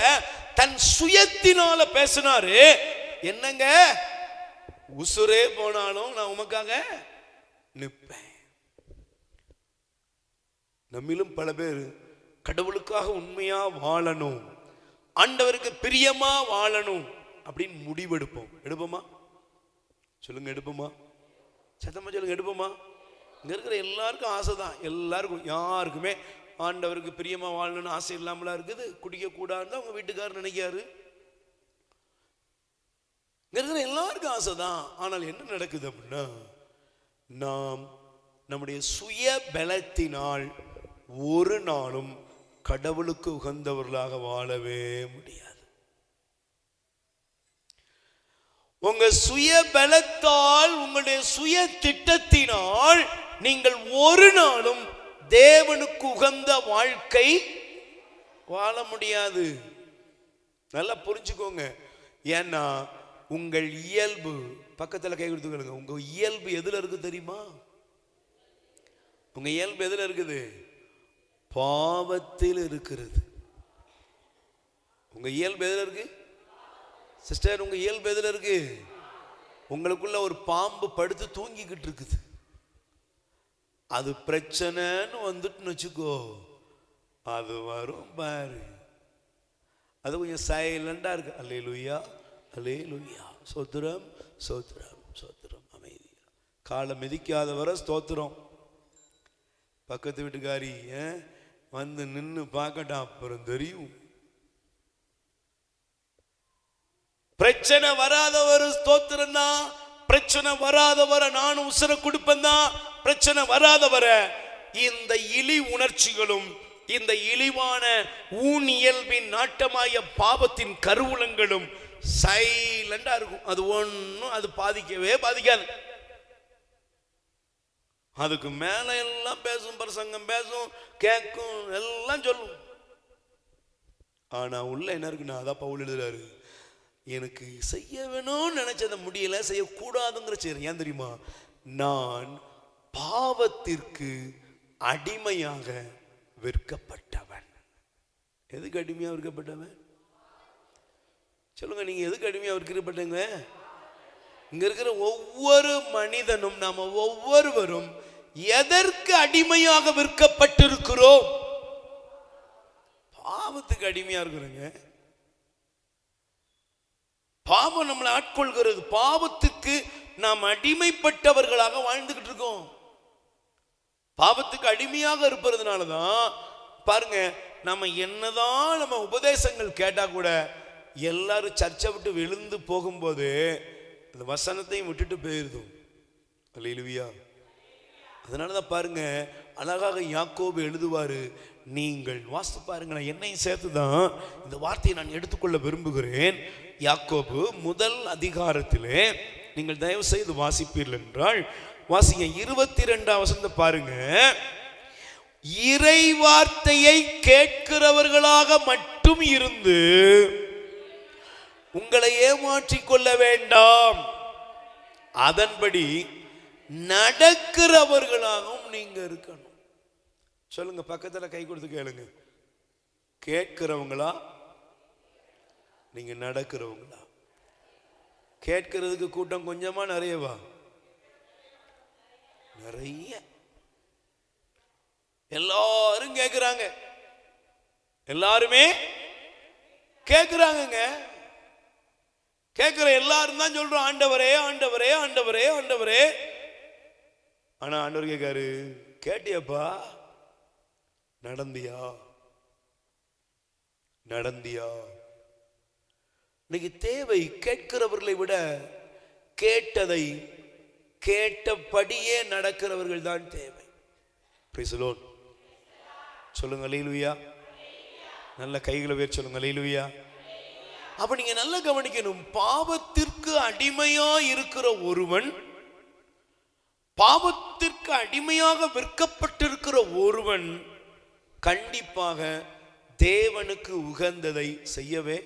தன் சுயத்தினால பேசினாரு. என்னங்க, உசுரே போனாலும் நான் உமக்காக நிற்பேன். நம்மிலும் பல பேர் கடவுளுக்காக உண்மையா வாழணும், ஆண்டவருக்கு பிரியமா வாழணும் அப்படின்னு முடிவெடுப்போம். எடுப்போமா? சொல்லுங்க, எடுப்போமா? சத்தமா சொல்லுங்க, எடுப்போமா? இங்க இருக்கிற எல்லாருக்கும் ஆசை தான். எல்லாருக்கும், யாருக்குமே ஆண்டவருக்கு பிரியமா வாழணும்னு ஆசை இல்லாமலாம் இருக்குது. குடிக்க கூடாதுன்னு அவங்க வீட்டுக்காரர் நினைக்காரு. இங்க இருக்கிற எல்லாருக்கும் ஆசை தான். ஆனால் என்ன நடக்குது அப்படின்னா, நாம் நம்முடைய சுய பலத்தினால் ஒரு நாளும் கடவுளுக்கு உகந்தவர்களாக வாழவே முடியாது. உங்க சுய பலத்தால், உங்களுடைய சுய திட்டத்தினால் நீங்கள் ஒரு நாளும் தேவனுக்கு உகந்த வாழ்க்கை வாழ முடியாது. நல்லா புரிஞ்சுக்கோங்க. ஏன்னா உங்கள் இயல்பு, பக்கத்தில் கை கொடுத்துக்கோங்க, உங்க இயல்பு எதுல இருக்கு தெரியுமா? உங்க இயல்பு எதுல இருக்குது? பாவத்தில் இருக்கிறது. உங்க இயல்பு எதுல இருக்கு சிஸ்டர்? உங்க இயல்பு எதுல இருக்கு? உங்களுக்குள்ள ஒரு பாம்பு படுத்து தூங்கிக்கிட்டு இருக்குது. அது பிரச்சனைன்னு வந்துட்டுன்னு வச்சுக்கோ, அது வரும் பாரு. அது கொஞ்சம் சைலண்டா இருக்கு. அல்லேலூயா, அல்லேலூயா, ஸ்தோத்திரம், ஸ்தோத்திரம், ஸ்தோத்திரம். அமைதியா காலை மிதிக்காத வர ஸ்தோத்திரம். பக்கத்து வீட்டுக்காரி வந்து நின்று பார்க்கட்டா, அப்புறம் தெரியும். பிரச்சனை வராதவர் ஸ்தோத்திரம் தான். பிரச்சனை வராதவர நானும் உசுர கொடுப்பேன் தான். பிரச்சனை வராதவர இந்த இழி உணர்ச்சிகளும், இந்த இழிவான ஊனியல்பின் நாட்டமாய பாவத்தின் கருவூலங்களும் சைலண்டா இருக்கும். அது ஒன்னும் அது பாதிக்கவே பாதிக்காது. அதுக்கு மேல எல்லாம் பேசும், பிரசங்கம் பேசும், கேட்கும், எல்லாம் சொல்லும். ஆனா உள்ள என்ன இருக்குன்னா, அதான் பவுல் எழுதுறாரு, எனக்கு செய்ய வேணும்னு நினைச்சதை முடியல, செய்யக்கூடாதுங்கிற செய்யறேன். ஏன் தெரியுமா? நான் பாவத்திற்கு அடிமையாக விற்கப்பட்டவன். எதுக்கு அடிமையா விற்கப்பட்டவன்? சொல்லுங்க, நீங்க எதுக்கு அடிமையா விற்கப்பட்டங்க? இங்க இருக்கிற ஒவ்வொரு மனிதனும், நாம ஒவ்வொருவரும் எதற்கு அடிமையாக விற்கப்பட்டிருக்கிறோம்? பாவத்துக்கு அடிமையா இருக்கிறோங்க. பாவம் நம்மளை ஆட்கொள்கிறது. பாவத்துக்கு நாம் அடிமைப்பட்டவர்களாக வாழ்ந்துகிட்டு இருக்கோம். பாவத்துக்கு அடிமையாக இருப்பதுனாலதான் பாருங்க, நம்ம என்னதான் நம்ம உபதேசங்கள் கேட்டா கூட எல்லாரும் சர்ச்சை விட்டு விழுந்து போகும்போது இந்த வசனத்தையும் விட்டுட்டு போயிருந்தோம். அல்லேலூயா. அதனாலதான் பாருங்க, அழகாக யாக்கோபு எழுதுவாரு. நீங்கள் வாசித்து பாருங்களேன், என்னையும் சேர்த்துதான் இந்த வார்த்தையை நான் எடுத்துக்கொள்ள விரும்புகிறேன். யாக்கோபு முதல் அதிகாரத்திலே நீங்கள் தயவு செய்து வாசிப்பீர்கள் என்றால் வாசிங்க. 22ஆம் வசனத்தை பாருங்க. இறை வார்த்தையை கேட்கிறவர்களாக மட்டும் இருந்து உங்களை ஏமாற்றிக் கொள்ள வேண்டாம், அதன்படி நடக்கிறவர்களாகவும் நீங்க இருக்கணும். சொல்லுங்க, பக்கத்துல கை கொடுத்து கேளுங்க. கேட்கிறவங்களா நீங்க நடக்கிறவங்களா? கேட்கிறதுக்கு கூட்டம் கொஞ்சமா நிறையவா? நிறைய. எல்லாரும் கேட்கிறாங்க, எல்லாருமே கேட்கிறாங்க. கேட்கிற எல்லாரும் தான் சொல்றோம், ஆண்டவரே ஆண்டவரே ஆண்டவரே ஆண்டவரே. ஆனா ஆண்டவர் கேட்காரு, கேட்டியப்பா, நடந்தியா? நடந்தியா? இன்னைக்கு தேவை கேட்கிறவர்களை விட கேட்டதை கேட்டபடியே நடக்கிறவர்கள் தான் தேவை. Price the Lord. சொல்லுங்க அல்லேலூயா. நல்ல கைகளை உயர்த்தி சொல்லுங்க அல்லேலூயா. அப்ப நீங்க நல்லா கவனிக்கணும். பாவத்திற்கு அடிமையா இருக்கிற ஒருவன், பாவத்திற்கு அடிமையாக விற்கப்பட்டிருக்கிற ஒருவன் கண்டிப்பாக தேவனுக்கு உகந்ததை செய்யவே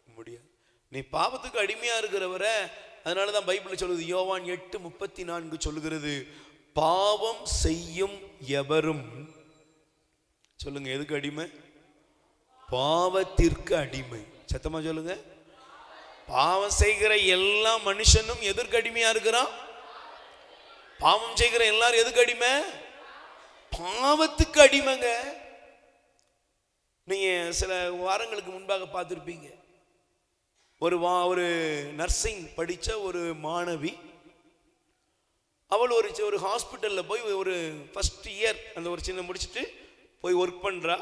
முடியாது. நீ பாவத்துக்கு அடிமையா இருக்கிறவரை, அதனாலதான் பைபிள் சொல்லுது, யோவான் 8:34 சொல்லுகிறது, பாவம் செய்யும் எவரும், சொல்லுங்க எதுக்கு அடிமை? பாவத்திற்கு அடிமை. சத்தமா சொல்லுங்க. பாவம் செய்கிற எல்லா மனுஷனும் எதற்கு அடிமையா இருக்கிறான்? பாவம் செய்கிற எல்லாரும் எதுக்கு அடிமை? பாவத்துக்கு அடிமைங்க. நீங்க சில வாரங்களுக்கு முன்பாக பார்த்திருப்பீங்க, ஒரு நர்சிங் படிச்ச ஒரு மாணவி, அவள் ஒரு ஹாஸ்பிட்டல்ல போய் ஒரு ஃபர்ஸ்ட் இயர் அந்த ஒரு சின்ன முடிச்சுட்டு போய் ஒர்க் பண்றா.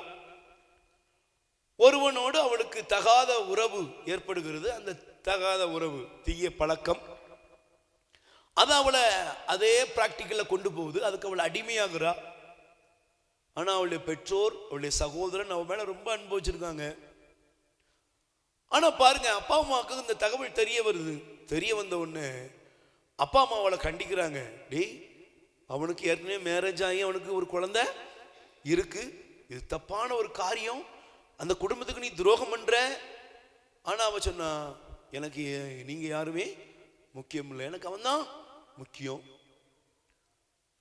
ஒருவனோடு அவளுக்கு தகாத உறவு ஏற்படுகிறது. அந்த தகாத உறவு, தீய பழக்கம், அது அவளை அதே பிராக்டிக்கல்ல கொண்டு போகுது. அதுக்கு அவளை அடிமையாகிறா. ஆனா அவளுடைய பெற்றோர், அவளுடைய சகோதரன் அவள் மேல ரொம்ப அன்பு வச்சிருக்காங்க. ஆனா பாருங்க, அப்பா அம்மாவுக்கு இந்த தகவல் தெரிய வருது. தெரிய வந்த உடனே அப்பா அம்மா அவளை கண்டிக்கிறாங்க. டேய், அவனுக்கு ஏற்கனவே மேரேஜ் ஆகி அவனுக்கு ஒரு குழந்தை இருக்கு, இது தப்பான ஒரு காரியம், அந்த குடும்பத்துக்கு நீ துரோகம் பண்ற. ஆனா அவ சொன்னா, எனக்கு நீங்க யாருமே முக்கியம் இல்லை, எனக்கு அவன் தான் முக்கியம்.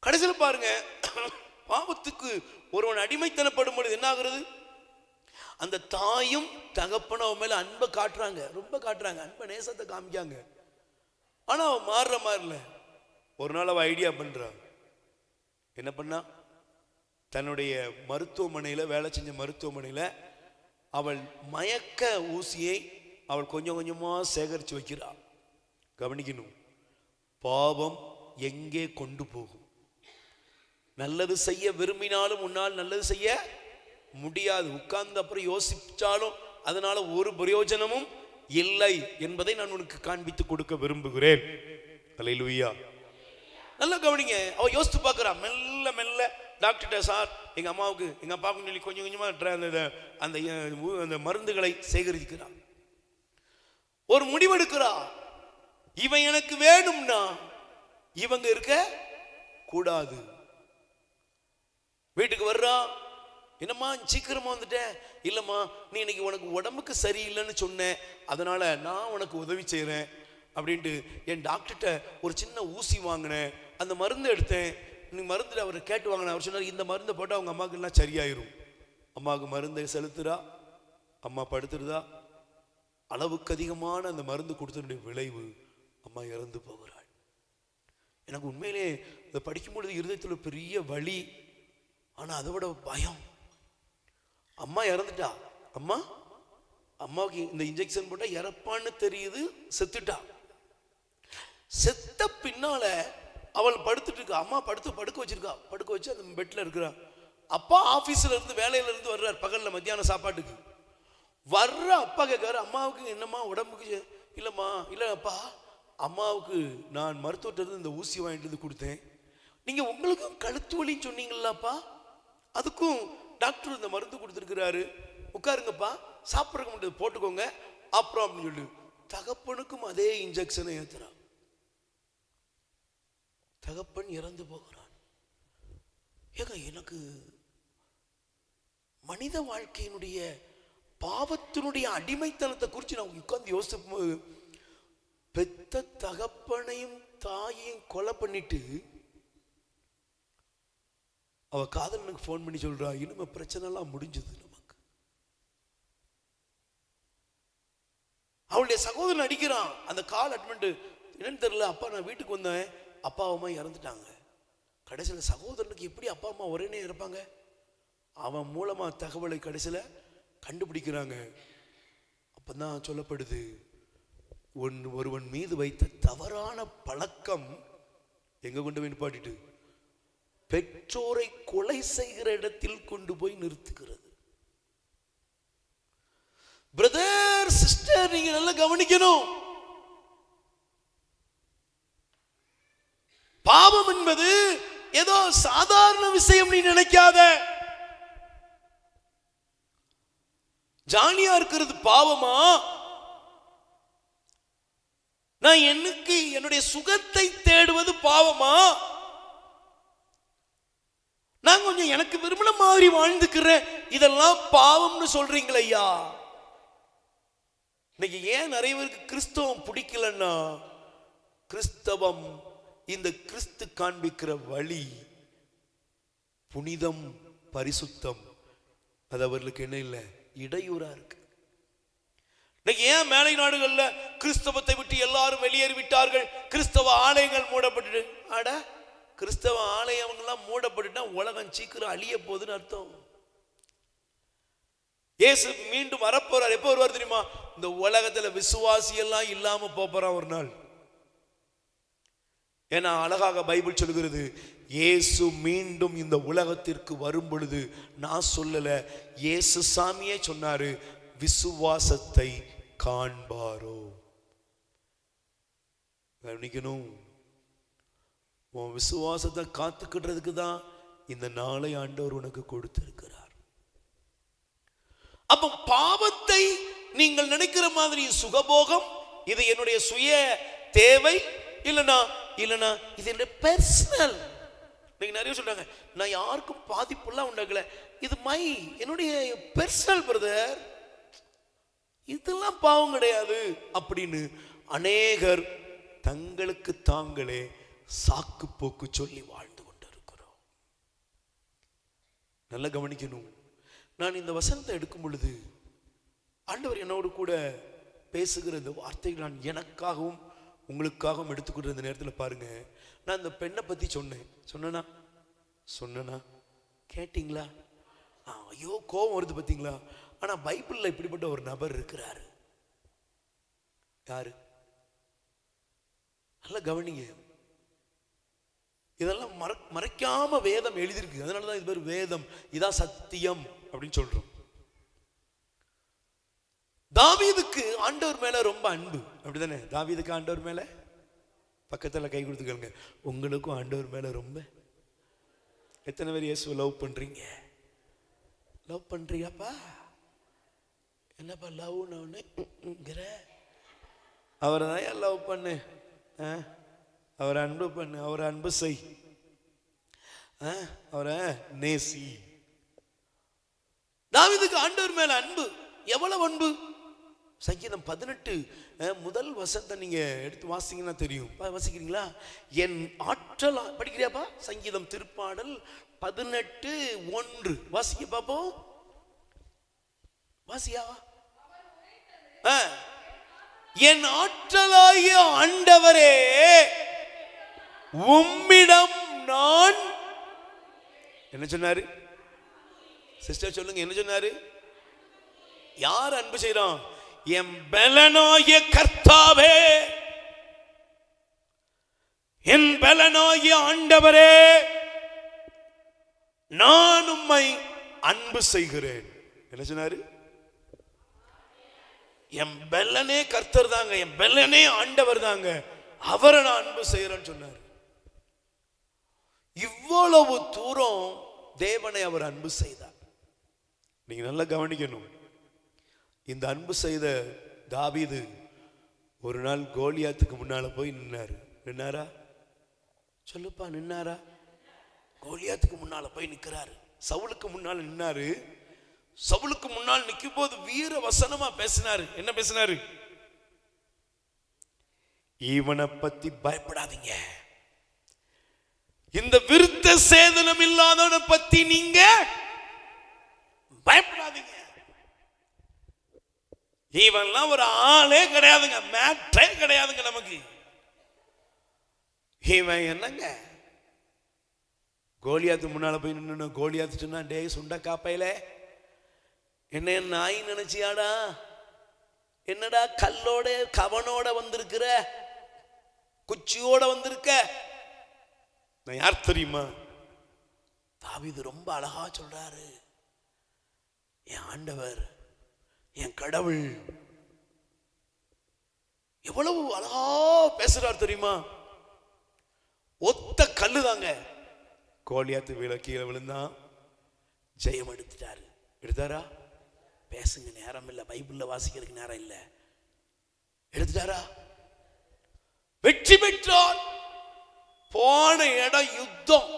கடைசியில் பாருங்க, பாவத்துக்கு ஒருவன் அடிமைத்தனப்படும் பொழுது என்ன ஆகுறது? அந்த தாயும் தகப்பனும் அவன் மேல அன்பை காட்டுறாங்க, ரொம்ப காட்டுறாங்க, அன்பை நேசத்தை காமிக்காங்க. ஆனா அவன் மாறுற மாதிரில. ஒரு நாள் அவ ஐடியா பண்றா. என்ன பண்ணா? தன்னுடைய மருத்துவமனையில வேலை செஞ்ச மருத்துவமனையில அவள் மயக்க ஊசியை அவள் கொஞ்சம் கொஞ்சமா சேகரித்து வைக்கிறாள். கவனிக்கணும், பாவம் எங்கே கொண்டு போகும்? நல்லது செய்ய விரும்பினாலும் உன்னால் நல்லது செய்ய முடியாது. உட்கார்ந்து அப்புறம் யோசிச்சாலும் அதனால ஒரு பிரயோஜனமும் இல்லை என்பதை நான் உனக்கு காண்பித்து கொடுக்க விரும்புகிறேன். அல்லேலூயா. நல்லா கவனிங்க. அவ யோசித்து பார்க்கிறா. மெல்ல மெல்ல டாக்டர்கிட்ட, சார் எங்க அம்மாவுக்கு எங்க அப்பாவுக்கு சொல்லி கொஞ்சம் கொஞ்சமா அந்த மருந்துகளை சேகரிக்கிறார். ஒரு முடிவெடுக்கிறா. இவன் எனக்கு வேணும்னா இவங்க இருக்க கூடாது. வீட்டுக்கு வர்றா. என்னம்மா சீக்கிரமா வந்துட்டேன்? இல்லம்மா, நீ இன்னைக்கு உனக்கு உடம்புக்கு சரியில்லைன்னு சொன்னேன், அதனால நான் உனக்கு உதவி செய்யறேன் அப்படின்ட்டு என் டாக்டர்கிட்ட ஒரு சின்ன ஊசி வாங்கினேன், அந்த மருந்து எடுத்தேன். நீ மருந்து அவர் கேட்டு வாங்கினேன். அவர் சொன்னார், இந்த மருந்தை போட்டால் அவங்க அம்மாவுக்கு எல்லாம் சரியாயிரும். அம்மாவுக்கு மருந்தை செலுத்துறா, அம்மா படுத்துருதா. அளவுக்கு அதிகமான அந்த மருந்து கொடுத்தனுடைய விளைவு அம்மா இறந்து போகிறாள். எனக்கு உண்மையிலே இதை படிக்கும் பொழுது இருதயத்தில் பெரிய வலி. ஆனா அதை விட பயம். அம்மா இறந்துட்டா. அம்மாவுக்கு இந்த இன்ஜெக்ஷன் போட்டா இறப்பான்னு தெரியுது, செத்துட்டா. செத்த பின்னால அவள் படுத்துட்டு இருக்கா. அம்மா படுக்க வச்சிருக்கா. படுக்க வச்சு அந்த பெட்ல இருக்கிறா. அப்பா ஆபீஸ்ல இருந்து வேலையில இருந்து வர்றார். பகல்ல மத்தியான சாப்பாட்டுக்கு வர்ற அப்பா கேட்காரு, அம்மாவுக்கு என்னம்மா உடம்புக்கு? இல்லம்மா, இல்ல அப்பா, அம்மாவுக்கு நான் மருத்துவர்கிட்ட இந்த ஊசி வாங்கிட்டு வந்து கொடுத்தேன். நீங்க உங்களுக்கும் கழுத்து வலின்னு சொன்னீங்களாப்பா, அதுக்கும் டாக்டர் இந்த மருந்து கொடுத்துருக்கிறாரு, உட்காருங்கப்பா, சாப்பிட்றக்க முடியாது போட்டுக்கோங்க அப்புறம் அப்படின்னு சொல்லி தகப்பனுக்கும் அதே இன்ஜெக்ஷனை ஏத்துறான். தகப்பன் இறந்து போகிறான். ஏங்க, எனக்கு மனித வாழ்க்கையினுடைய பாவத்தினுடைய அடிமைத்தனத்தை குறித்து நான் உட்கார்ந்து யோசிக்கும் போது, பெத்த தகப்பனையும் தாயையும் கொலை பண்ணிட்டு அவ காதலனுக்கு போன் பண்ணி சொல்றா, இனிமே பிரச்சனை எல்லாம் முடிஞ்சது நமக்கு. அவளுடைய சகோதரன் அடிக்கிறான். அந்த கால் அட்மெண்ட் என்னன்னு தெரியல, அப்பா நான் வீட்டுக்கு வந்தேன், அப்பா அம்மா இறந்துட்டாங்க. கடைசியில் சகோதரனுக்கு எப்படி அப்பா அம்மா ஒரேனே இருப்பாங்க? அவன் மூலமா தகவலை கடைசியில் கண்டுபிடிக்கிறாங்க. அப்பதான் சொல்லப்படுது, ஒருவன் மீது வைத்த தவறான பழக்கம் எங்க கொண்டு போய் நிப்பாட்டிட்டு பெற்றோரை கொலை செய்கிற இடத்தில் கொண்டு போய் நிறுத்துகிறது. பிரதர் சிஸ்டர், நீங்க நல்லா கவனிக்கணும். பாவம் என்பது ஏதோ சாதாரண விஷயம் நீ நினைக்காத. ஜாலியா இருக்கிறது பாவமா? நான் என்னுடைய சுகத்தை தேடுவது பாவமா? நான் கொஞ்சம் எனக்கு விரும்பின மாதிரி வாழ்ந்துக்கிறேன், இதெல்லாம் பாவம்னு சொல்றீங்களே ஐயா. இன்னைக்கு ஏன் நிறைய பேருக்கு கிறிஸ்தவம் பிடிக்கலன்னா, கிறிஸ்தவம் இந்த கிறிஸ்து காண்பிக்கிற வழி புனிதம், பரிசுத்தம், அது அவர்களுக்கு என்ன இல்லை, இடையூறா இருக்கு. இன்னைக்கு ஏன் மேலை நாடுகள்ல கிறிஸ்தவத்தை விட்டு எல்லாரும் வெளியேறி விட்டார்கள்? கிறிஸ்தவ ஆலயங்கள் மூடப்பட்டு. அட, கிறிஸ்தவ ஆலயங்கள்லாம் மூடப்பட்டுட்டா உலகம் சீக்கிரம் அழிய போகுதுன்னு அர்த்தம். இயேசு மீண்டும் வரப்போறார். எப்போ வருவார் தெரியுமா? இந்த உலகத்துல விசுவாசி எல்லாம் இல்லாம போறான் ஒரு நாள். ஏன்னா அழகாக பைபிள் சொல்லுகிறது, இயேசு மீண்டும் இந்த உலகத்திற்கு வரும் பொழுது, நான் சொல்லல, இயேசு சாமியே சொன்னாரு, விசுவாசத்தை காண்பாரோ. கவனிக்கணும், உன் விசுவாசத்தை காத்துக்கிடுறதுக்கு தான் இந்த நாளை ஆண்டவர் உனக்கு கொடுத்திருக்கிறார். அப்ப பாவத்தை நீங்கள் நினைக்கிற மாதிரி சுகபோகம், இது என்னுடைய சுய தேவை, இல்லனா இது என்னுடைய பர்சனல். நீங்க நிறைய சொல்றாங்க, நான் யாருக்கும் பாதிப்புலாம் உண்டாக்கல, இது என்னுடைய பர்சனல் பிரதர், இதெல்லாம் பாவம் கிடையாது அப்படின்னு அநேகர் தங்களுக்கு தாங்களே சாக்கு போக்கு சொல்லி வாழ்ந்து கொண்டிருக்கிறோம். நல்லா கவனிக்கணும். நான் இந்த வசனத்தை எடுக்கும் பொழுது ஆண்டவர் என்னோடு கூட பேசுகிற இந்த வார்த்தைகள் நான் எனக்காகவும் உங்களுக்காகவும் எடுத்துக்கிற இந்த நேரத்தில் பாருங்க, நான் இந்த பெண்ணை பத்தி சொன்னேனா கேட்டீங்களா? ஐயோ கோபம் வருது பார்த்தீங்களா? ஆனா பைபிள்ல இப்படிப்பட்ட ஒரு நபர் இருக்கிறாரு. யாரு? நல்லா கவனிங்க. இதெல்லாம் மறைக்காம வேதம் எழுதியிருக்கு. அதனாலதான் இது பேர் வேதம், இதான் சத்தியம் அப்படின்னு சொல்றோம். தாவீதுக்கு ஆண்டவர் மேல ரொம்ப அன்பு, அப்படிதானே? தாவீதுக்கு ஆண்டவர் மேல, பக்கத்துல கை கொடுத்துக்கங்க, உங்களுக்கும் ஆண்டவர் மேல ரொம்ப. எத்தனை பேர் இயேசுவை லவ் பண்றீங்க? லவ் பண்றியாப்பா? என்னப்பா லவ்ங்கிற? அவரை தான் லவ் பண்ணு, அவரை அன்பு பண்ணு, அவரை அன்பு செய், அவரை நேசி. தாவீதுக்கு ஆண்டவர் மேல அன்பு. எவ்வளவு அன்பு! சங்கீதம் 18 முதல் வசனத்தை நீங்க எடுத்து வாசிங்கன்னா தெரியும். வாசிக்கிறீங்களா? என் ஆற்றல், படிக்கிறியாப்பா? சங்கீதம் திருப்பாடல் 18:1 வாசிக்க பாப்போம். வாசியா? என் ஆற்றலாகிய ஆண்டவரே, உம்மிடம் நான் என்ன சொன்னாரு? சிஸ்டர் சொல்லுங்க, என்ன சொன்னாரு? யார் அன்பு செய்யறான்? என் பலனாகிய கர்த்தாவே, என் பலனாகிய ஆண்டவரே, நான் உம்மை அன்பு செய்கிறேன். என்ன சொன்னாரு? என் பலனே கர்த்தர் தாங்க, என் பலனே ஆண்டவர் தாங்க, அவரை நான் அன்பு செய்யறேன்னு சொன்னார். இவ்வளவு தூரம் தேவனை அவர் அன்பு செய்தார். நீங்க நல்லா கவனிக்கணும். இந்த அன்பு செய்த தாவீது ஒரு நாள் கோலியாத்துக்கு முன்னால போய் நின்னாரு. நின்னாரா? சொல்லுப்பா, நின்னாரா? கோலியாத்துக்கு முன்னால போய் நிக்கிறாரு. சவுலுக்கு முன்னால் நின்னாரு. சவுலுக்கு முன்னால் நிற்கும் போது வீர வசனமா பேசினாரு. என்ன பேசினாரு? இவனை பத்தி பயப்படாதீங்க, இந்த விருத்த சேதனம் இல்லாதவனை பத்தி நீங்க பயப்படாதீங்க. இவன்லாம் ஒரு ஆளே கிடையாதுங்க, மேட்டரே கிடையாதுங்க நமக்கு. இவன் என்னங்க கோலியாத்து முன்னால போய் நின்று கோலியாத்து சொன்னா, டே சுண்ட காப்பையில என்ன நாய் நினைச்சியாடா? என்னடா கல்லோட கவனோட வந்திருக்கிற, குச்சியோட வந்திருக்க? நான் யார் தெரியுமா? தாவீது ரொம்ப அழகா சொல்றாரு, என் ஆண்டவர், என் கடவுள். எவ்வளவு அழகா பேசுறார் தெரியுமா? ஒத்த கல்லு தாங்க. கோலியாத்து கீழே விழுந்தான், ஜெயம் எடுத்துட்டாரு. எடுத்தாரா? பேசுங்க, நேரம் இல்லை, பைபிள்ல வாசிக்கிறதுக்கு நேரம் இல்லை. எடுத்துட்டாரா? வெற்றி பெற்றார். போன இடம் யுத்தம்,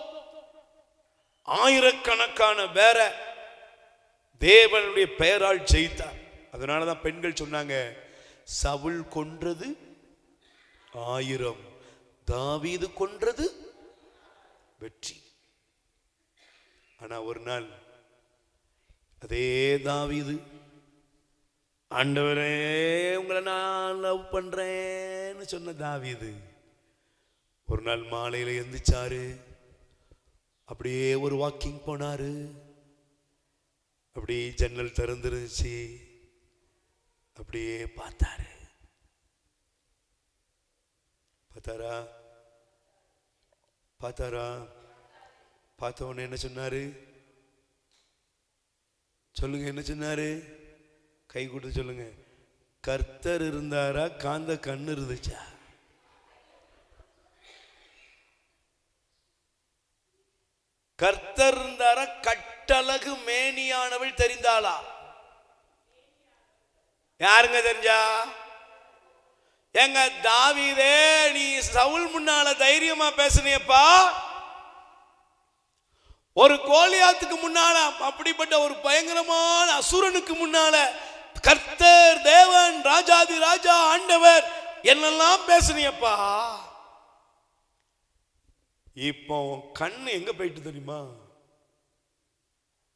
ஆயிரக்கணக்கான பேர தேவனுடைய பெயரால் ஜெயித்தார். அதனாலதான் பெண்கள் சொன்னாங்க, சவுல் கொன்றது 1000, தாவீது கொன்றது வெற்றி. ஆனா ஒரு நாள் அதே தாவீது, ஆண்டவரே உங்களை நான் லவ் பண்றேன்னு சொன்ன தாவீது ஒரு நாள் மாலையில எந்திரிச்சாரு. அப்படியே ஒரு வாக்கிங் போனாரு. அப்படியே ஜன்னல் திறந்துருந்துச்சு, அப்படியே பார்த்தாரு. பார்த்தாரா? பார்த்தாரா? பார்த்த உடனே என்ன சொன்னாரு? சொல்லுங்க, என்ன சொன்னாரு? கை கொடுத்து சொல்லுங்க. கர்த்தர் இருந்தாரா, காந்த கண்ணு இருந்துச்சா? கர்த்தர் இருந்தாரா, கட்டழகு மேனியானவள் தெரிந்தாளா? யாருங்க தெரிஞ்சா? எங்க தாவீதே, நீ சவுல் முன்னால தைரியமா பேசுனியப்பா. ஒரு கோலியாத்துக்கு முன்னால, அப்படிப்பட்ட ஒரு பயங்கரமான அசுரனுக்கு முன்னால கர்த்தர், தேவன், ராஜாதி ராஜா, ஆண்டவர் என்னெல்லாம் பேசுனியப்பா. இப்போ உன் கண்ணு எங்க போயிட்டு தெரியுமா?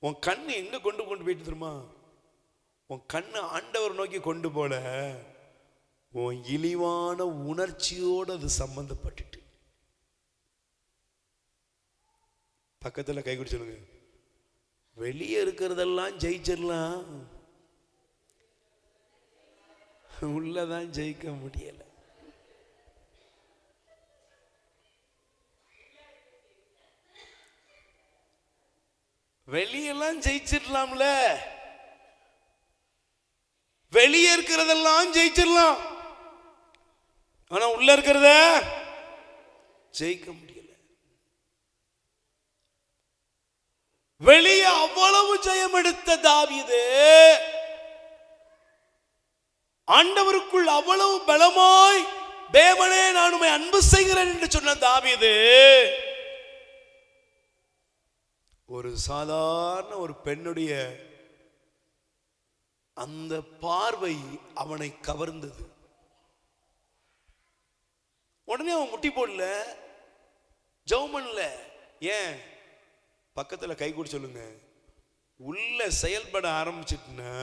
உன் கண்ணு எங்க கொண்டு போயிட்டு தெரியுமா? உன் கண்ணு ஆண்டவர் நோக்கி கொண்டு போல, உன் இழிவான உணர்ச்சியோடு அது சம்பந்தப்பட்டுட்டு. பக்கத்தில் கை குடி சொல்லுங்க, வெளியே இருக்கிறதெல்லாம் ஜெயிச்சிடலாம், உள்ளதான் ஜெயிக்க முடியல. வெளியெல்லாம் ஜெயிச்சிடலாம்ல, வெளியே இருக்கிறதெல்லாம் ஜெயிச்சிடலாம், ஆனா உள்ள இருக்கிறத ஜெயிக்க முடியல. வெளியே அவ்வளவு ஜெயம் எடுத்த தாவீது, ஆண்டவருக்குள் அவ்வளவு பலமாய் தேவனே நான் உம்மை அன்பு செய்கிறேன் என்று சொன்ன தாவீது, ஒரு சாதாரண ஒரு பெண்ணுடைய அந்த பார்வை அவனை கவர்ந்தது. உடனே அவன் முட்டி போடல, ஜெபம் பண்ணல. ஏன்? பக்கத்துல கை கூட சொல்லுங்க, உள்ள செயல்பட ஆரம்பிச்சிட்டுனா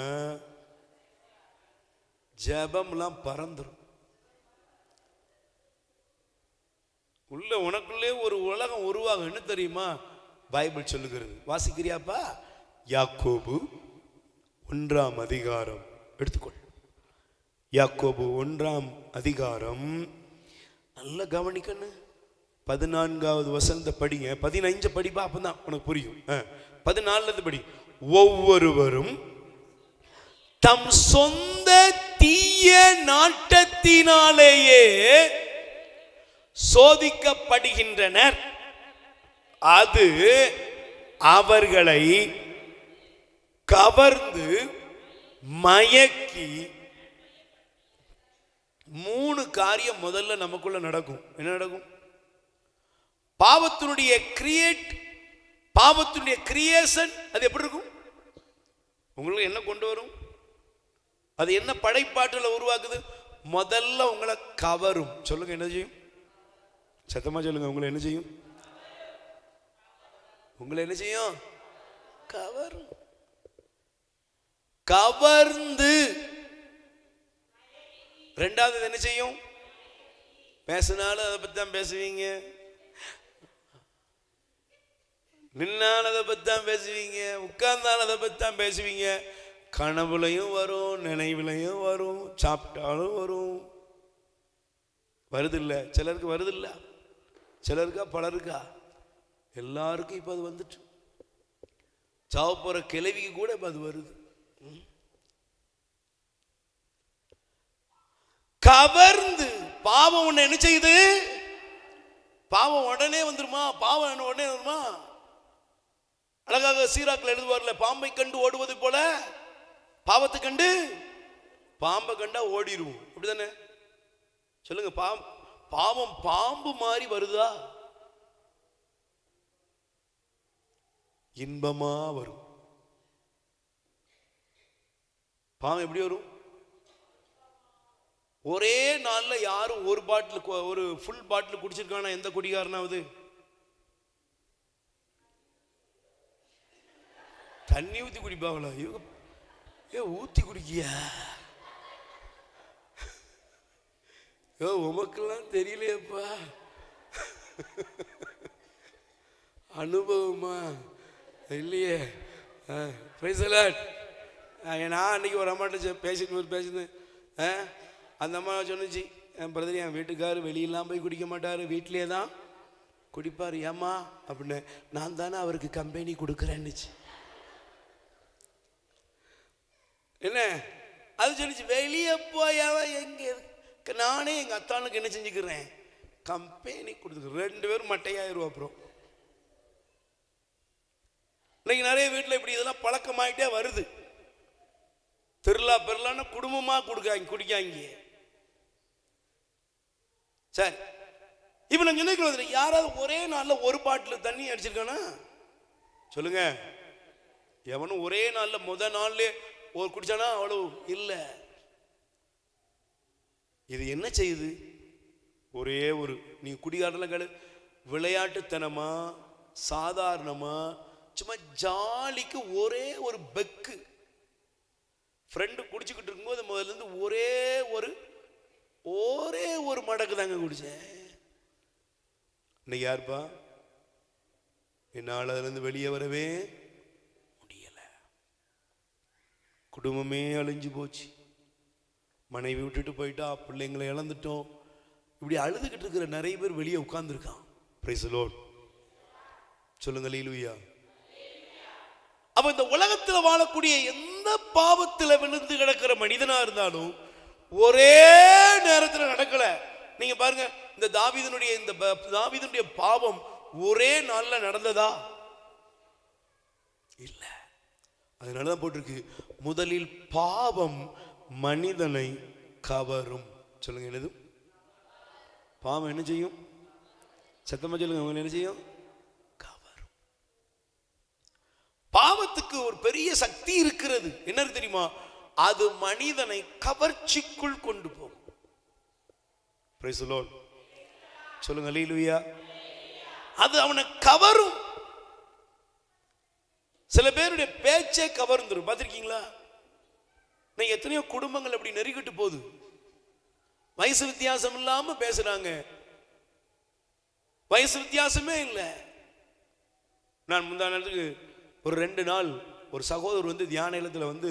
ஜெபம்லாம் பறந்துரும். உள்ள உனக்குள்ளே ஒரு உலகம் உருவாகும். என்ன தெரியுமா பைபிள் சொல்லுகிறது? வாசிக்கிறியாப்பா? யாக்கோபு 1ஆம் அதிகாரம் எடுத்துக்கொள். யாக்கோபு 1ஆம் அதிகாரம் நல்லா கவனிக்கணும். 14வது வசனத்தை படிங்க. 15 படிப்பா, அப்பதான் உனக்கு புரியும். 14 படி. ஒவ்வொருவரும் தம் சொந்த தீய நாட்டத்தினாலேயே சோதிக்கப்படுகின்றனர். அது அவர்களை கவர்ந்து மயக்கி. 3 காரியம் முதல்ல நமக்குள்ள நடக்கும். என்ன நடக்கும்? பாவத்தினுடைய கிரியேஷன் அது எப்படி இருக்கும்? உங்களுக்கு என்ன கொண்டு வரும்? அது என்ன படைப்பாற்றல உருவாக்குது? முதல்ல உங்களை கவரும். சொல்லுங்க, என்ன செய்யும்? சத்தமா சொல்லுங்க. உங்களை என்ன செய்யும்? உங்களை என்ன செய்யும்? கவரும். கவர்ந்து. ரெண்டாவது என்ன செய்யும்? பேசினாலும் அதை பத்தி தான் பேசுவீங்க, நின்னாலும் அதை பத்தி தான் பேசுவீங்க, உட்கார்ந்தாலும் அதை பத்தி தான் பேசுவீங்க. கனவுலையும் வரும், நினைவுலையும் வரும், சாப்பிட்டாலும் வரும். வருதில்ல? சிலருக்கு வருதில்ல, சிலருக்கா பலருக்கா, எல்லாருக்கும் இப்ப அது வந்துட்டு. சாவ போற கிழவிக்கு கூட இப்ப அது வருது. கவர்ந்து. பாவம் உன்னை என்ன செய்யுது? பாவம் உடனே வந்துருமா? பாவம் உடனே வருமா? அழகாக சீராக்கள் எழுதுவார்ல, பாம்பை கண்டு ஓடுவது போல பாவத்தை கண்டு பாம்பை கண்டா ஓடிடுவோம். அப்படிதானே? சொல்லுங்க. பாவம் பாம்பு மாதிரி வருதா? இன்பமா வரும். பாவம் எப்படி வரும்? ஒரே நாள்ல யாரும் ஒரு பாட்டில், ஒரு ஃபுல் பாட்டில் குடிச்சிருக்கானா எந்த குடிகாரனாவது? தண்ணி ஊத்தி குடிப்பாங்களா? ஊத்தி குடிக்கியா? உமக்கெல்லாம் தெரியலையப்பா. அனுபவமா இல்லையே. நான் அன்னைக்கு ஒரு அம்மாட்ட பேசிட்டு அந்த அம்மா சொன்னிச்சு, என் பிரதர் என் வீட்டுக்காரர் வெளியெல்லாம் போய் குடிக்க மாட்டார், வீட்டிலே தான் குடிப்பார். ஏம்மா அப்படின்னு. நான் தானே அவருக்கு கம்பெனி கொடுக்குறேன்னுச்சு. என்ன அது சொல்லிச்சு? வெளியே போயாவ எங்க? நானே எங்க அத்தானுக்கு என்ன செஞ்சுக்கிறேன்? கம்பெனி கொடுத்துக்கிறேன். 2 பேரும் மட்டையாயிருவா. அப்புறம் இன்னைக்கு நிறைய வீட்டில் இப்படி இதெல்லாம் பழக்கமாயிட்டே வருது. திருவிழா பெருலான்னு குடும்பமா குடிக்காங்க. சரி, இப்ப நான் நினைக்கிறேன், யாராவது ஒரே நாள்ல ஒரு பாட்டில் தண்ணி அடிச்சிருக்கானா? சொல்லுங்க. எவனும் ஒரே நாள்ல முதல் நாள்ல ஒரு குடிச்சானா? அவ்வளவு இல்ல. இது என்ன செய்யுது? ஒரே ஒரு, நீ குடிகாரலாம் கேளு, விளையாட்டுத்தனமா சாதாரணமா சும்மா ஜாலிக்கு ஒரே ஒரு பெக்கு ஃப்ரெண்டு குடிச்சுக்கிட்டு இருக்கும்போது முதல்ல இருந்து ஒரே ஒரு மடக்கு தாங்க குடிச்சேன். இன்னைக்கு யாருப்பா? என்னால் அதுல இருந்து வெளியே வரவே முடியல. குடும்பமே அழிஞ்சு போச்சு. மனைவி விட்டுட்டு போயிட்டா, பிள்ளைங்களை இழந்துட்டோம். இப்படி அழுதுகிட்டு இருக்கிற நிறைய பேர் வெளியே உட்கார்ந்துருக்கான். Price the Lord. சொல்லுங்க அல்லேலூயா. அப்ப இந்த உலகத்தில் வாழக்கூடிய எந்த பாவத்தில் விழுந்து கிடக்கிற மனிதனா இருந்தாலும் ஒரே நேரத்தில் நடக்கல. நீங்க பாருங்க, இந்த தாவீதுனுடைய பாவம் ஒரே நாள்ல நடந்ததா? இல்ல. அதனாலதான் போட்டிருக்கு, முதலில் பாவம் மனிதனை கவரும். சொல்லுங்க, என்னது? பாவம் என்ன செய்யும்? சத்தமா சொல்லுங்க. என்ன செய்யும்? கவரும். பாவத்துக்கு ஒரு பெரிய சக்தி இருக்கிறது. என்ன தெரியுமா? அது மனிதனை கவர்ச்சிக்குள் கொண்டு போகும். Price the Lord. சொல்லுங்க அல்லேலூயா. அது அவனை கவரும். சில பேருடைய பேச்சே கவர்ந்துரும். பார்த்திருக்கீங்களா? நீங்க எத்தனையோ குடும்பங்கள் அப்படி நெருக்கிட்டு போகுது. வயசு வித்தியாசம் இல்லாம பேசுறாங்க. வயசு வித்தியாசமே இல்லை. நான் முந்தா நேரத்துக்கு ஒரு 2 நாள் ஒரு சகோதரர் வந்து தியான இல்லத்துல வந்து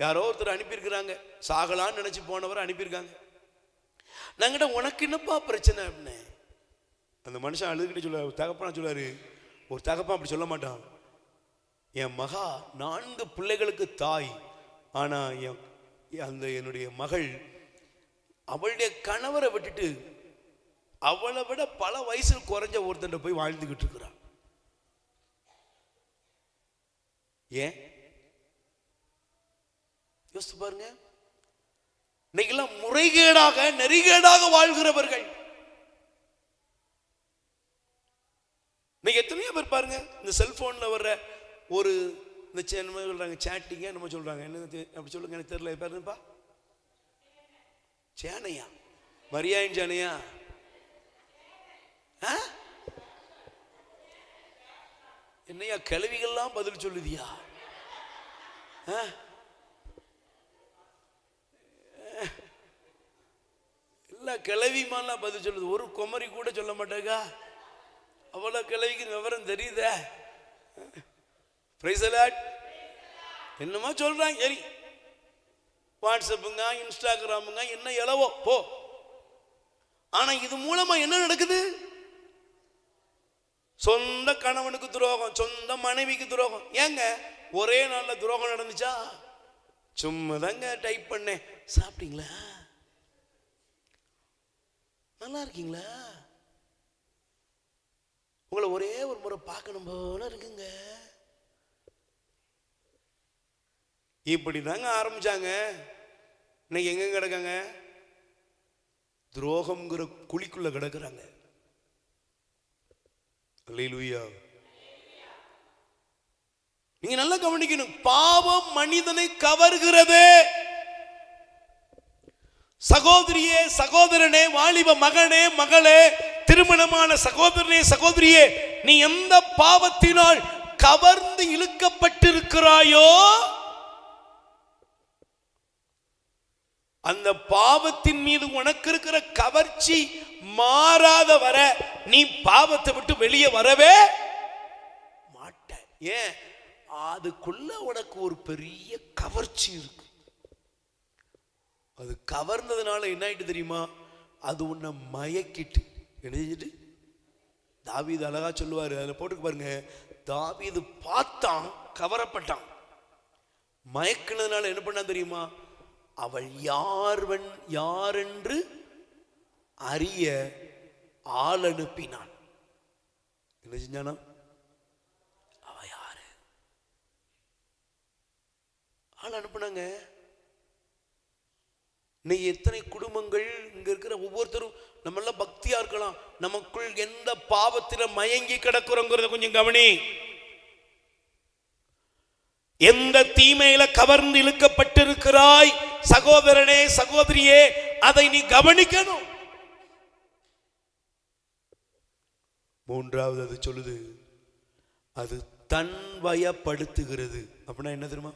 யாரோ ஒருத்தர் அனுப்பியிருக்கிறாங்க. சாகலான்னு நினைச்சு போனவரை அனுப்பியிருக்காங்க. நாங்கிட்ட உனக்கு என்னப்பா பிரச்சனை அப்படின்னு அந்த மனுஷன் அழுதுகிட்டு சொல்லுவார். தகப்பனா சொல்லுவாரு, ஒரு தகப்பன் அப்படி சொல்ல மாட்டான். என் மகா 4 பிள்ளைகளுக்கு தாய். ஆனா என்னுடைய மகள் அவளுடைய கணவரை விட்டுட்டு அவளை விட பல வயசில் குறைஞ்ச ஒருத்தன் போய் வாழ்ந்துகிட்டு இருக்கிறான். ஏன் யோசித்து பாருங்க. இன்னைக்கெல்லாம் முறைகேடாக நெறிகேடாக வாழ்கிறவர்கள். இன்னைக்கு எத்தனையோ பேர் பாருங்க, இந்த செல்போன்ல வர்ற ஒரு இந்த சொல்றாங்க சேட்டிங்க நம்ம சொல்றாங்க, என்ன அப்படி சொல்லுங்க எனக்கு தெரியல, பாருப்பா சேனையா மரியாயின் சேனையா என்னையா கிளவிகள்லாம் பதில் சொல்லுதியா? இல்ல கிளவிமாலாம் பதில் சொல்லுது, ஒரு குமரி கூட சொல்ல மாட்டேங்க. அவ்வளவு கிளவிக்கு விவரம் தெரியுத. என்னமா சொல்றாங்க, சரி வாட்ஸ்அப்புங்க இன்ஸ்டாகிராமுங்க என்ன எளவோ போ. ஆனா இது மூலமா என்ன நடக்குது? சொந்த கணவனுக்கு துரோகம், சொந்த மனைவிக்கு துரோகம். ஏங்க ஒரே நாள்ல துரோகம் நடந்துச்சா? சும்மா தாங்க டைப் பண்ணேன், சாப்பிட்டீங்களா, நல்லா இருக்கீங்களா, உங்களை ஒரே ஒரு முறை பார்க்கணும் போல இருக்குங்க. இப்படி தாங்க ஆரம்பிச்சாங்க. இன்னைக்கு எங்க கிடக்காங்க? துரோகம்ங்கிற குழிக்குள்ள கிடக்குறாங்க. அல்லேலூயா. நீங்க நல்லா கவனிக்கணும். பாவம் மனிதனை கவர்கிறது. சகோதரியே சகோதரனே, வாலிப மகனே மகளே, திருமணமான சகோதரனே சகோதரியே, நீ எந்த பாவத்தினால் கவர்ந்து இழுக்கப்பட்டிருக்கிறாயோ அந்த பாவத்தின் மீது உனக்கு இருக்கிற கவர்ச்சி மாறாத வர நீ பாவத்தை விட்டு வெளியே வரவே மாட்ட. ஏன்? அதுக்குள்ள உனக்கு ஒரு பெரிய கவர்ச்சி இருக்கு. அது கவர்ந்ததுனால என்ன ஆயிட்டு தெரியுமா? அது உன்னை மயக்கிட்டு எழுதிட்டு. தாவீது அழகா சொல்லுவாரு, அதுல போட்டுக்கு பாருங்க. தாவீது பார்த்தான், கவரப்பட்டான். மயக்கினதுனால என்ன பண்ணா தெரியுமா? அவள் யாரென்று அறிய ஆள் அனுப்பினான். என்ன செஞ்சானா? அவ யாரு ஆள் அனுப்புனாங்க. இன்னைக்கு எத்தனை குடும்பங்கள் இங்க இருக்கிற ஒவ்வொருத்தரும் நம்ம எல்லாம் பக்தியா இருக்கலாம், நமக்குள் எந்த பாவத்தில மயங்கி கிடக்குறோங்கிறத கொஞ்சம் கவனி. எந்த தீமையில கவர்ந்து இழுக்கப்பட்டிருக்கிறாய் சகோதரனே சகோதரியே, அதை நீ கவனிக்கணும். மூன்றாவது அது சொல்லுது, அது தன்வயப்படுத்துகிறது. அப்படின்னா என்ன தெரியுமா?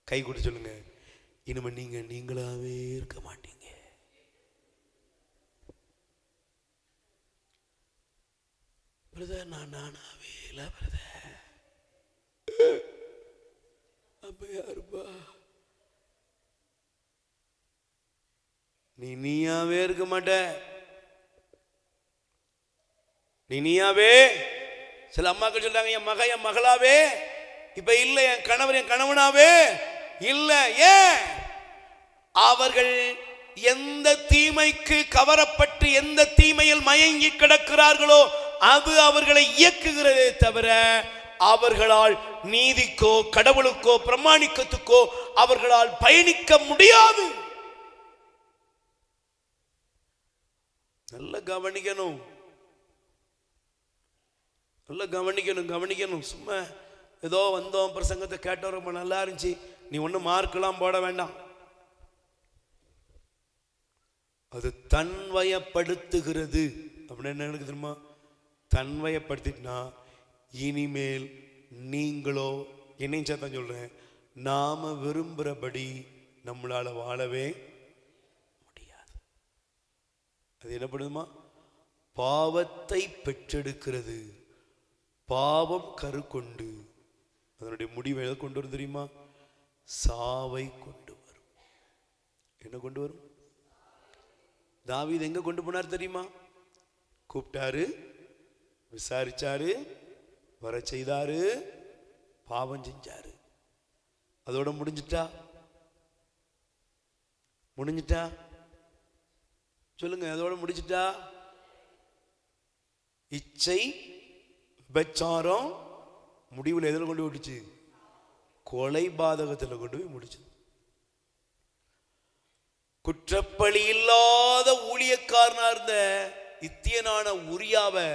கை கொடுத்து சொல்லுங்க, இனிமே நீங்க நீங்களாவே இருக்க மாட்டீங்க. பிரதர் நான் நானாவே இல்ல பிரதர். அப்ப யாருப்பா? நீ நீயாவே இருக்க மாட்ட. நீ நீயாவே. சில அம்மாக்கள் சொல்றாங்க, என் மக என் மகளாவே இப்ப இல்ல, என் கணவர் என் கணவனாவே இல்ல. ஏன்? அவர்கள் எந்த தீமைக்கு கவரப்பட்டு எந்த தீமையில் மயங்கி கிடக்கிறார்களோ அது அவர்களை இயக்குகிறதே தவிர அவர்களால் நீதிக்கோ கடவுளுக்கோ பிரமாணிக்கத்துக்கோ அவர்களால் பயணிக்க முடியாது. நல்ல கவனிக்கணும், நல்ல கவனிக்கணும். சும்மா ஏதோ வந்தோம் பிரசங்கத்தை கேட்டோம் ரொம்ப நல்லா இருந்துச்சு, நீ ஒன்னும் மார்க்கெல்லாம் போட வேண்டாம். அது தன்வயப்படுத்துகிறது. அப்படின்னு என்ன எனக்கு தெரியுமா? தன்வயப்படுத்தினா இனிமேல் நீங்களோ என்னையும் சேர்த்தான் சொல்றேன், நாம விரும்புகிறபடி நம்மளால வாழவே முடியாது. அது என்ன பண்ணுதுமா? பாவத்தை பெற்றெடுக்கிறது. பாவம் கருக்கொண்டு அதனுடைய முடிவை எதை கொண்டு வரும் தெரியுமா? சாவை கொண்டு வரும். என்ன கொண்டு வரும்? தாவீது எங்க கொண்டு போனார் தெரியுமா? கூப்பிட்டாரு, விசாரிச்சாரு, வர செய்தாரு, பாவம் செஞ்சாரு. அதோட முடிஞ்சிட்டா? சொல்லுங்க, அதோட முடிச்சிட்டா? இச்சை விபச்சாரம் முடிவில் எதில் கொண்டு விட்டுச்சு? கொலை பாதகத்தில் கொண்டு போய் முடிச்சு. குற்றப்பழி இல்லாத ஊழியக்காரனா இருந்த இத்தியனான உரியாவை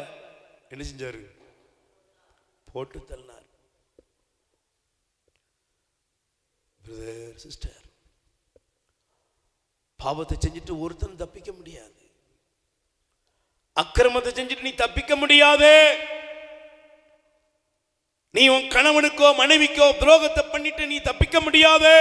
என்ன செஞ்சாரு? போட்டு தள்ளினார். பிரதர், சிஸ்டர், பாவத்தை செஞ்சுட்டு ஒருத்தன் தப்பிக்க முடியாது. அக்கிரமத்தை செஞ்சுட்டு நீ தப்பிக்க முடியாது. நீ உன் கணவனுக்கோ மனைவிக்கோ துரோகத்தை பண்ணிட்டு நீ தப்பிக்க முடியாது.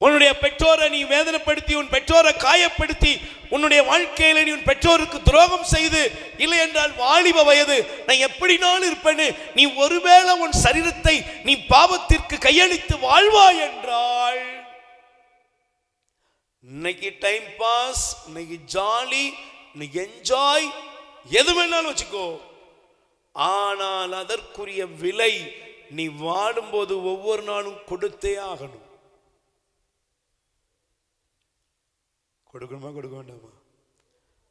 உன்னுடைய பெற்றோரை நீ வேதனைப்படுத்தி, உன் பெற்றோரை காயப்படுத்தி, உன்னுடைய வாழ்க்கையில நீ உன் பெற்றோருக்கு துரோகம் செய்து, இல்லை என்றால் வாலிப வயது நான் எப்படினாலும் இருப்பேன்னு நீ ஒருவேளை உன் சரீரத்தை நீ பாவத்திற்கு கையளித்து வாழ்வாய் என்றால், இன்னைக்கு டைம் பாஸ், இன்னைக்கு ஜாலி, இன்னைக்கு என்ஜாய், எது வேணாலும் வச்சுக்கோ. ஆனால் அதற்குரிய விலை நீ வாடும்போது ஒவ்வொரு நாளும் கொடுத்தே ஆகணும். கொடுக்கணுமா கொடுக்க வேண்டாமா?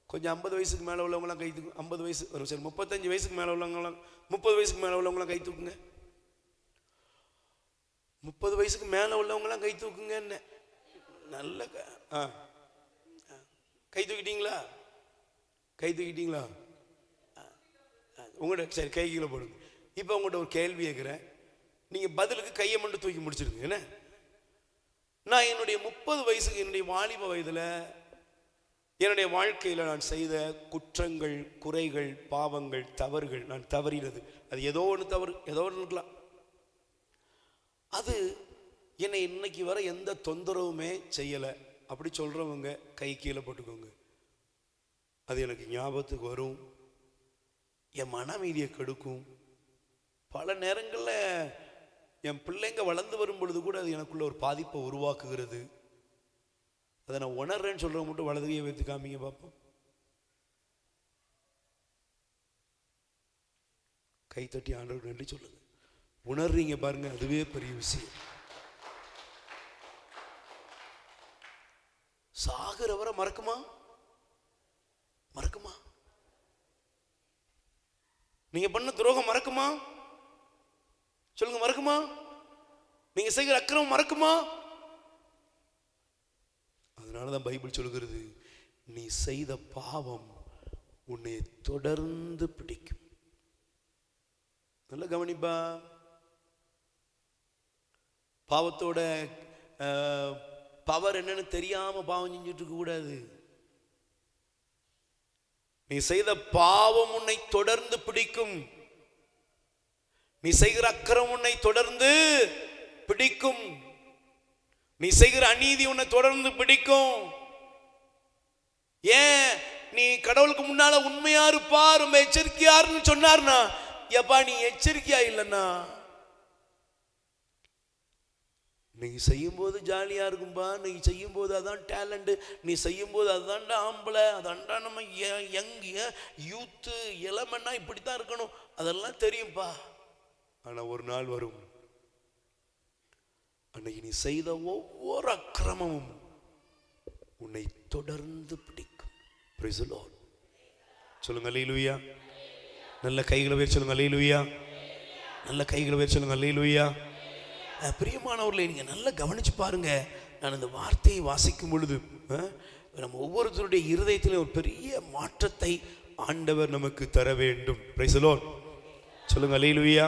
கொஞ்சம் 50 வயசுக்கு மேலே உள்ளவங்களாம் கை தூக்கு. 50 வயசு வரும், சரி 35 வயசுக்கு மேலே உள்ளவங்களாம், 30 வயசுக்கு மேலே உள்ளவங்களாம் கை தூக்குங்க. 30 வயசுக்கு மேலே உள்ளவங்களாம் கை தூக்குங்க. என்ன நல்ல கை தூக்கிட்டீங்களா? கை தூக்கிட்டீங்களா? உங்கள்கிட்ட சரி, கை கீழே போடுங்க. இப்போ உங்கள்கிட்ட ஒரு கேள்வி கேட்குறேன், நீங்கள் பதிலுக்கு கையை மட்டும் தூக்கி முடிச்சிருங்க. என்ன, நான் என்னுடைய 30 வயசுக்கு, என்னுடைய வாலிப வயதில் என்னுடைய வாழ்க்கையில் நான் செய்த குற்றங்கள், குறைகள், பாவங்கள், தவறுகள், நான் தவறினது, அது ஏதோ ஒன்று தவறு, ஏதோ ஒன்று இருக்கலாம். அது என்னை இன்னைக்கு வர எந்த தொந்தரவுமே செய்யலை அப்படி சொல்கிறவங்க கை கீழே போட்டுக்கோங்க. அது எனக்கு ஞாபகத்துக்கு வரும், என் மன அமைதியை கெடுக்கும். பல நேரங்களில் என் பிள்ளைங்க வளர்ந்து வரும் பொழுது கூட அது எனக்குள்ள ஒரு பாதிப்பை உருவாக்குகிறது. அதை நான் உணர்றேன்னு சொல்கிறவங்க மட்டும் வலதுகையை வைத்து காமிங்க பார்ப்போம். கைத்தட்டி ஆண்டவருக்கு நன்றி சொல்லுங்க. உணர்றீங்க பாருங்க, அதுவே பெரிய விஷயம். சாகுறவரை மறக்குமா? மறக்குமா? நீங்க பண்ண துரோகம் மறக்குமா? சொல்லுங்க, மறக்குமா? நீங்க செய்கிற அக்கிரமம் மறக்குமா? அதனாலதான் பைபிள் சொல்கிறது, நீ செய்த பாவம் உன்னை தொடர்ந்து பிடிக்கும். நல்ல கவனிப்பா. பாவத்தோட பவர் என்னன்னு தெரியாம பாவம் செஞ்சுட்டு இருக்க கூடாது. நீ செய்த பாவம் உன்னை தொடர்ந்து பிடிக்கும். நீ செய்கிற அக்கிரமம் உன்னை தொடர்ந்து பிடிக்கும். நீ செய்கிற அநீதி உன்னை தொடர்ந்து பிடிக்கும். ஏன்? நீ கடவுளுக்கு முன்னால உண்மையா இருப்பா, ரொம்ப எச்சரிக்கையாருன்னு சொன்னார்னா, எப்பா நீ எச்சரிக்கையா இல்லைன்னா, நீ செய்யும் போது ஜாலியா இருக்கும்பா, நீ செய்யும் போது அதான் டேலண்ட், நீ செய்யும் போது அதுதான்டா ஆம்பளை, அதான்டா நம்ம யங் யூத்து இளமன்னா இப்படித்தான் இருக்கணும், அதெல்லாம் தெரியும்பா. ஆனா ஒரு நாள் வரும், அன்னைக்கு நீ செய்த ஒவ்வொரு அக்கிரமமும் உன்னை தொடர்ந்து பிடிக்கும். Price the Lord. சொல்லுங்க அல்லேலூயா. நல்ல கைகளை உயர்த்தி சொல்லுங்க அல்லேலூயா. நல்ல கைகளை உயர்த்தி சொல்லுங்க அல்லேலூயா. பிரியமானவர்களே, நீங்க நல்லா கவனிச்சு பாருங்க. நான் இந்த வார்த்தையை வாசிக்கும் பொழுது நம்ம ஒவ்வொருத்தருடைய இருதயத்திலும் ஒரு பெரிய மாற்றத்தை ஆண்டவர் நமக்கு தர வேண்டும். Price the Lord. சொல்லுங்க அல்லேலூயா.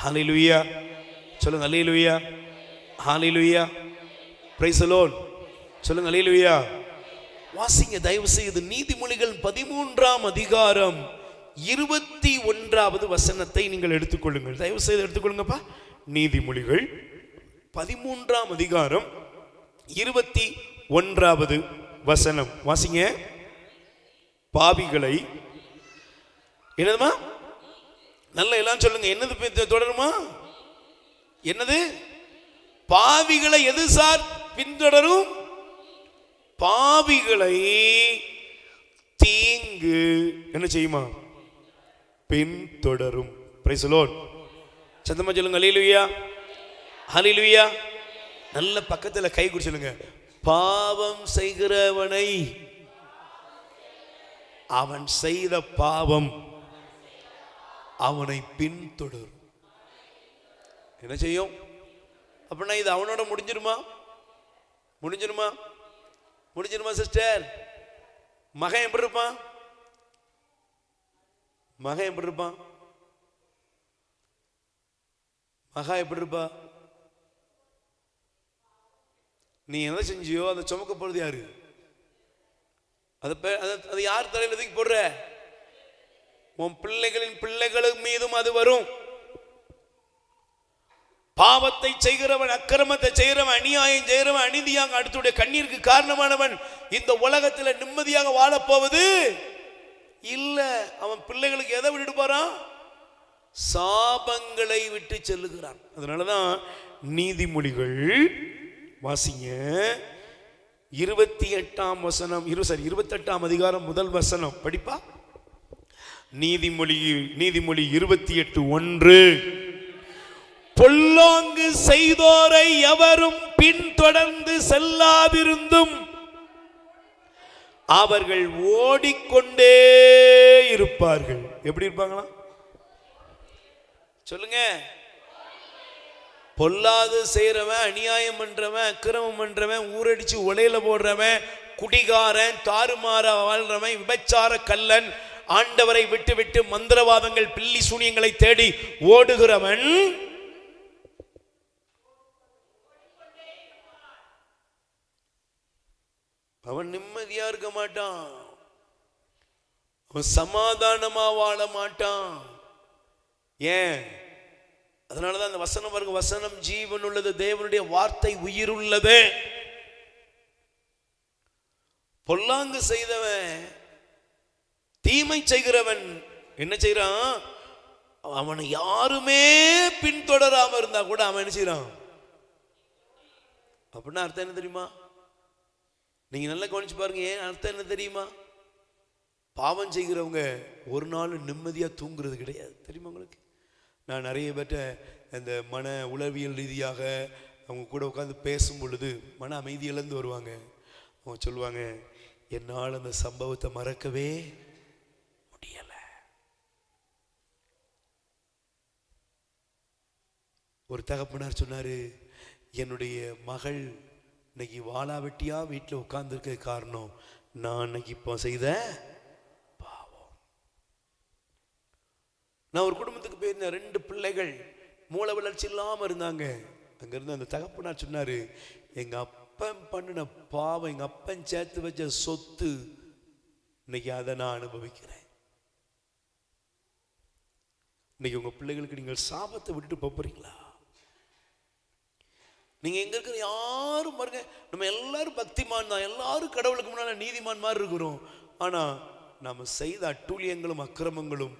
ஹல்லேலூயா. சொல்லுங்க அல்லேலூயா. ஹல்லேலூயா. Price the Lord. சொல்லுங்க அல்லேலூயா. வாசிங்க தயவு செய்து நீதிமொழிகள் 13ஆம் அதிகாரம் 21வது வசனத்தை நீங்கள் எடுத்துக்கொள்ளுங்கள். தயவு செய்து எடுத்துக்கொள்ளுங்கப்பா. நீதிமொழிகள் 13ஆம் அதிகாரம் 21வது வசனம் வாசிங்க. பாவிகளை என்னதுமா? நல்ல எல்லாம் சொல்லுங்க. என்னது தொடருமா? என்னது? பாவிகளை எது சார் பின்தொடரும்? பாவிகளை தீங்கு என்ன செய்யுமா? பின்தொடரும். Price the Lord. சத்தமா சொல்லுங்க அல்லேலூயா. ஹல்லேலூயா. நல்ல பக்கத்துல கை குடி சொல்லுங்க. பாவம் செய்கிறவனை அவன் செய்த பாவம் அவனை பின்தொடரும். என்ன செய்யும்? அப்படின்னா இது அவனோட முடிஞ்சிருமா? முடிஞ்சிருமா? முடிஞ்சிருமா சிஸ்டர்? மகன் எப்படி இருப்பான்? மகன் எப்படி இருப்பான்? மகா எப்படி இருப்பா? நீ என்ன செஞ்சியோ அதை சுமக்க போறது யாரு? அது யார் தலையில தூக்கி போடுற? உன் பிள்ளைகளின் பிள்ளைகளுக்கு மீதும் அது வரும். பாவத்தை செய்கிறவன், அக்கிரமத்தை செய்கிறவன், அநியாயம் செய்கிறவன், அநீதியாக அடுத்துடைய கண்ணீருக்கு காரணமானவன் இந்த உலகத்தில் நிம்மதியாக வாழப்போவது இல்ல. அவன் பிள்ளைகளுக்கு எதை விட்டுட்டு போறான்? சாபங்களை விட்டு செல்லுகிறான். அதனாலதான் நீதிமொழிகள் வாசிங்க 28ஆம் அதிகாரம் முதல் வசனம் படிப்பா. நீதிமொழி 28:1 பொல்லாங்கு செய்தோரை எவரும் பின்தொடர்ந்து செல்லாதிருந்தும் அவர்கள் ஓடிக்கொண்டே இருப்பார்கள். எப்படி இருப்பாங்களா சொல்லுங்க? பொல்லாது செய்யறவன், அநியாயம் பண்றவன், அக்கிரமம் பண்றவன், ஊரடிச்சு உலையில போடுறவன், குடிகாரன், தாறுமாற வாழ்றவன், விபச்சார கள்ளன், ஆண்டவரை விட்டு விட்டு மந்திரவாதங்கள் பில்லி சூனியங்களை தேடி ஓடுகிறவன் அவன் நிம்மதியா இருக்க மாட்டான். அவன் சமாதானமா வாழ மாட்டான். ஏன்? அதனாலதான் அந்த வசனம் பாருங்க, வசனம் ஜீவன் உள்ளது, தேவனுடைய வார்த்தை உயிர் உள்ளது. பொல்லாங்கு செய்தவன், தீமை செய்கிறவன் என்ன செய்யறான்? அவனை யாருமே பின்தொடராம இருந்தா கூட அவன் என்ன செய்யறான்? அப்படின்னா அர்த்தம் என்ன தெரியுமா? நீங்க நல்லா கவனிச்சு பாருங்க. ஏன் அர்த்தம் என்ன தெரியுமா? பாவம் செய்கிறவங்க ஒரு நாள் நிம்மதியா தூங்குறது கிடையாது. தெரியுமா உங்களுக்கு? நான் நிறைய பேர்ட்ட இந்த மன உளவியல் ரீதியாக அவங்க கூட உட்காந்து பேசும் பொழுது மன அமைதி இழந்து வருவாங்க. அவங்க சொல்லுவாங்க, என்னால் அந்த சம்பவத்தை மறக்கவே முடியல. ஒரு தகப்பனார் சொன்னாரு, என்னுடைய மகள் இன்னைக்கு வாழா வெட்டியா வீட்டில் உட்கார்ந்துருக்க காரணம் நான் இன்னைக்கு இப்போ செய்த பாவம். நான் ஒரு குடும்பத்துக்கு போயிருந்தேன். 2 பிள்ளைகள் மூளை வளர்ச்சி இல்லாம இருந்தாங்க. அங்க இருந்து அந்த தகப்பனார் சொன்னாரு, எங்க அப்பன் பண்ணின பாவம், எங்க அப்பன் சேர்த்து வச்ச சொத்து, இன்னைக்கு அதை நான் அனுபவிக்கிறேன். இன்னைக்கு உங்க பிள்ளைகளுக்கு நீங்கள் சாபத்தை விட்டுட்டு போறீங்களா? நீங்க எங்க இருக்கிற யாரும் பாருங்க, நம்ம எல்லாரும் பக்திமான் தான், எல்லாரும் கடவுளுக்கு முன்னால நீதிமான் மாதிரி இருக்கிறோம். ஆனா நாம செய்த அட்டூழியங்களும் அக்கிரமங்களும்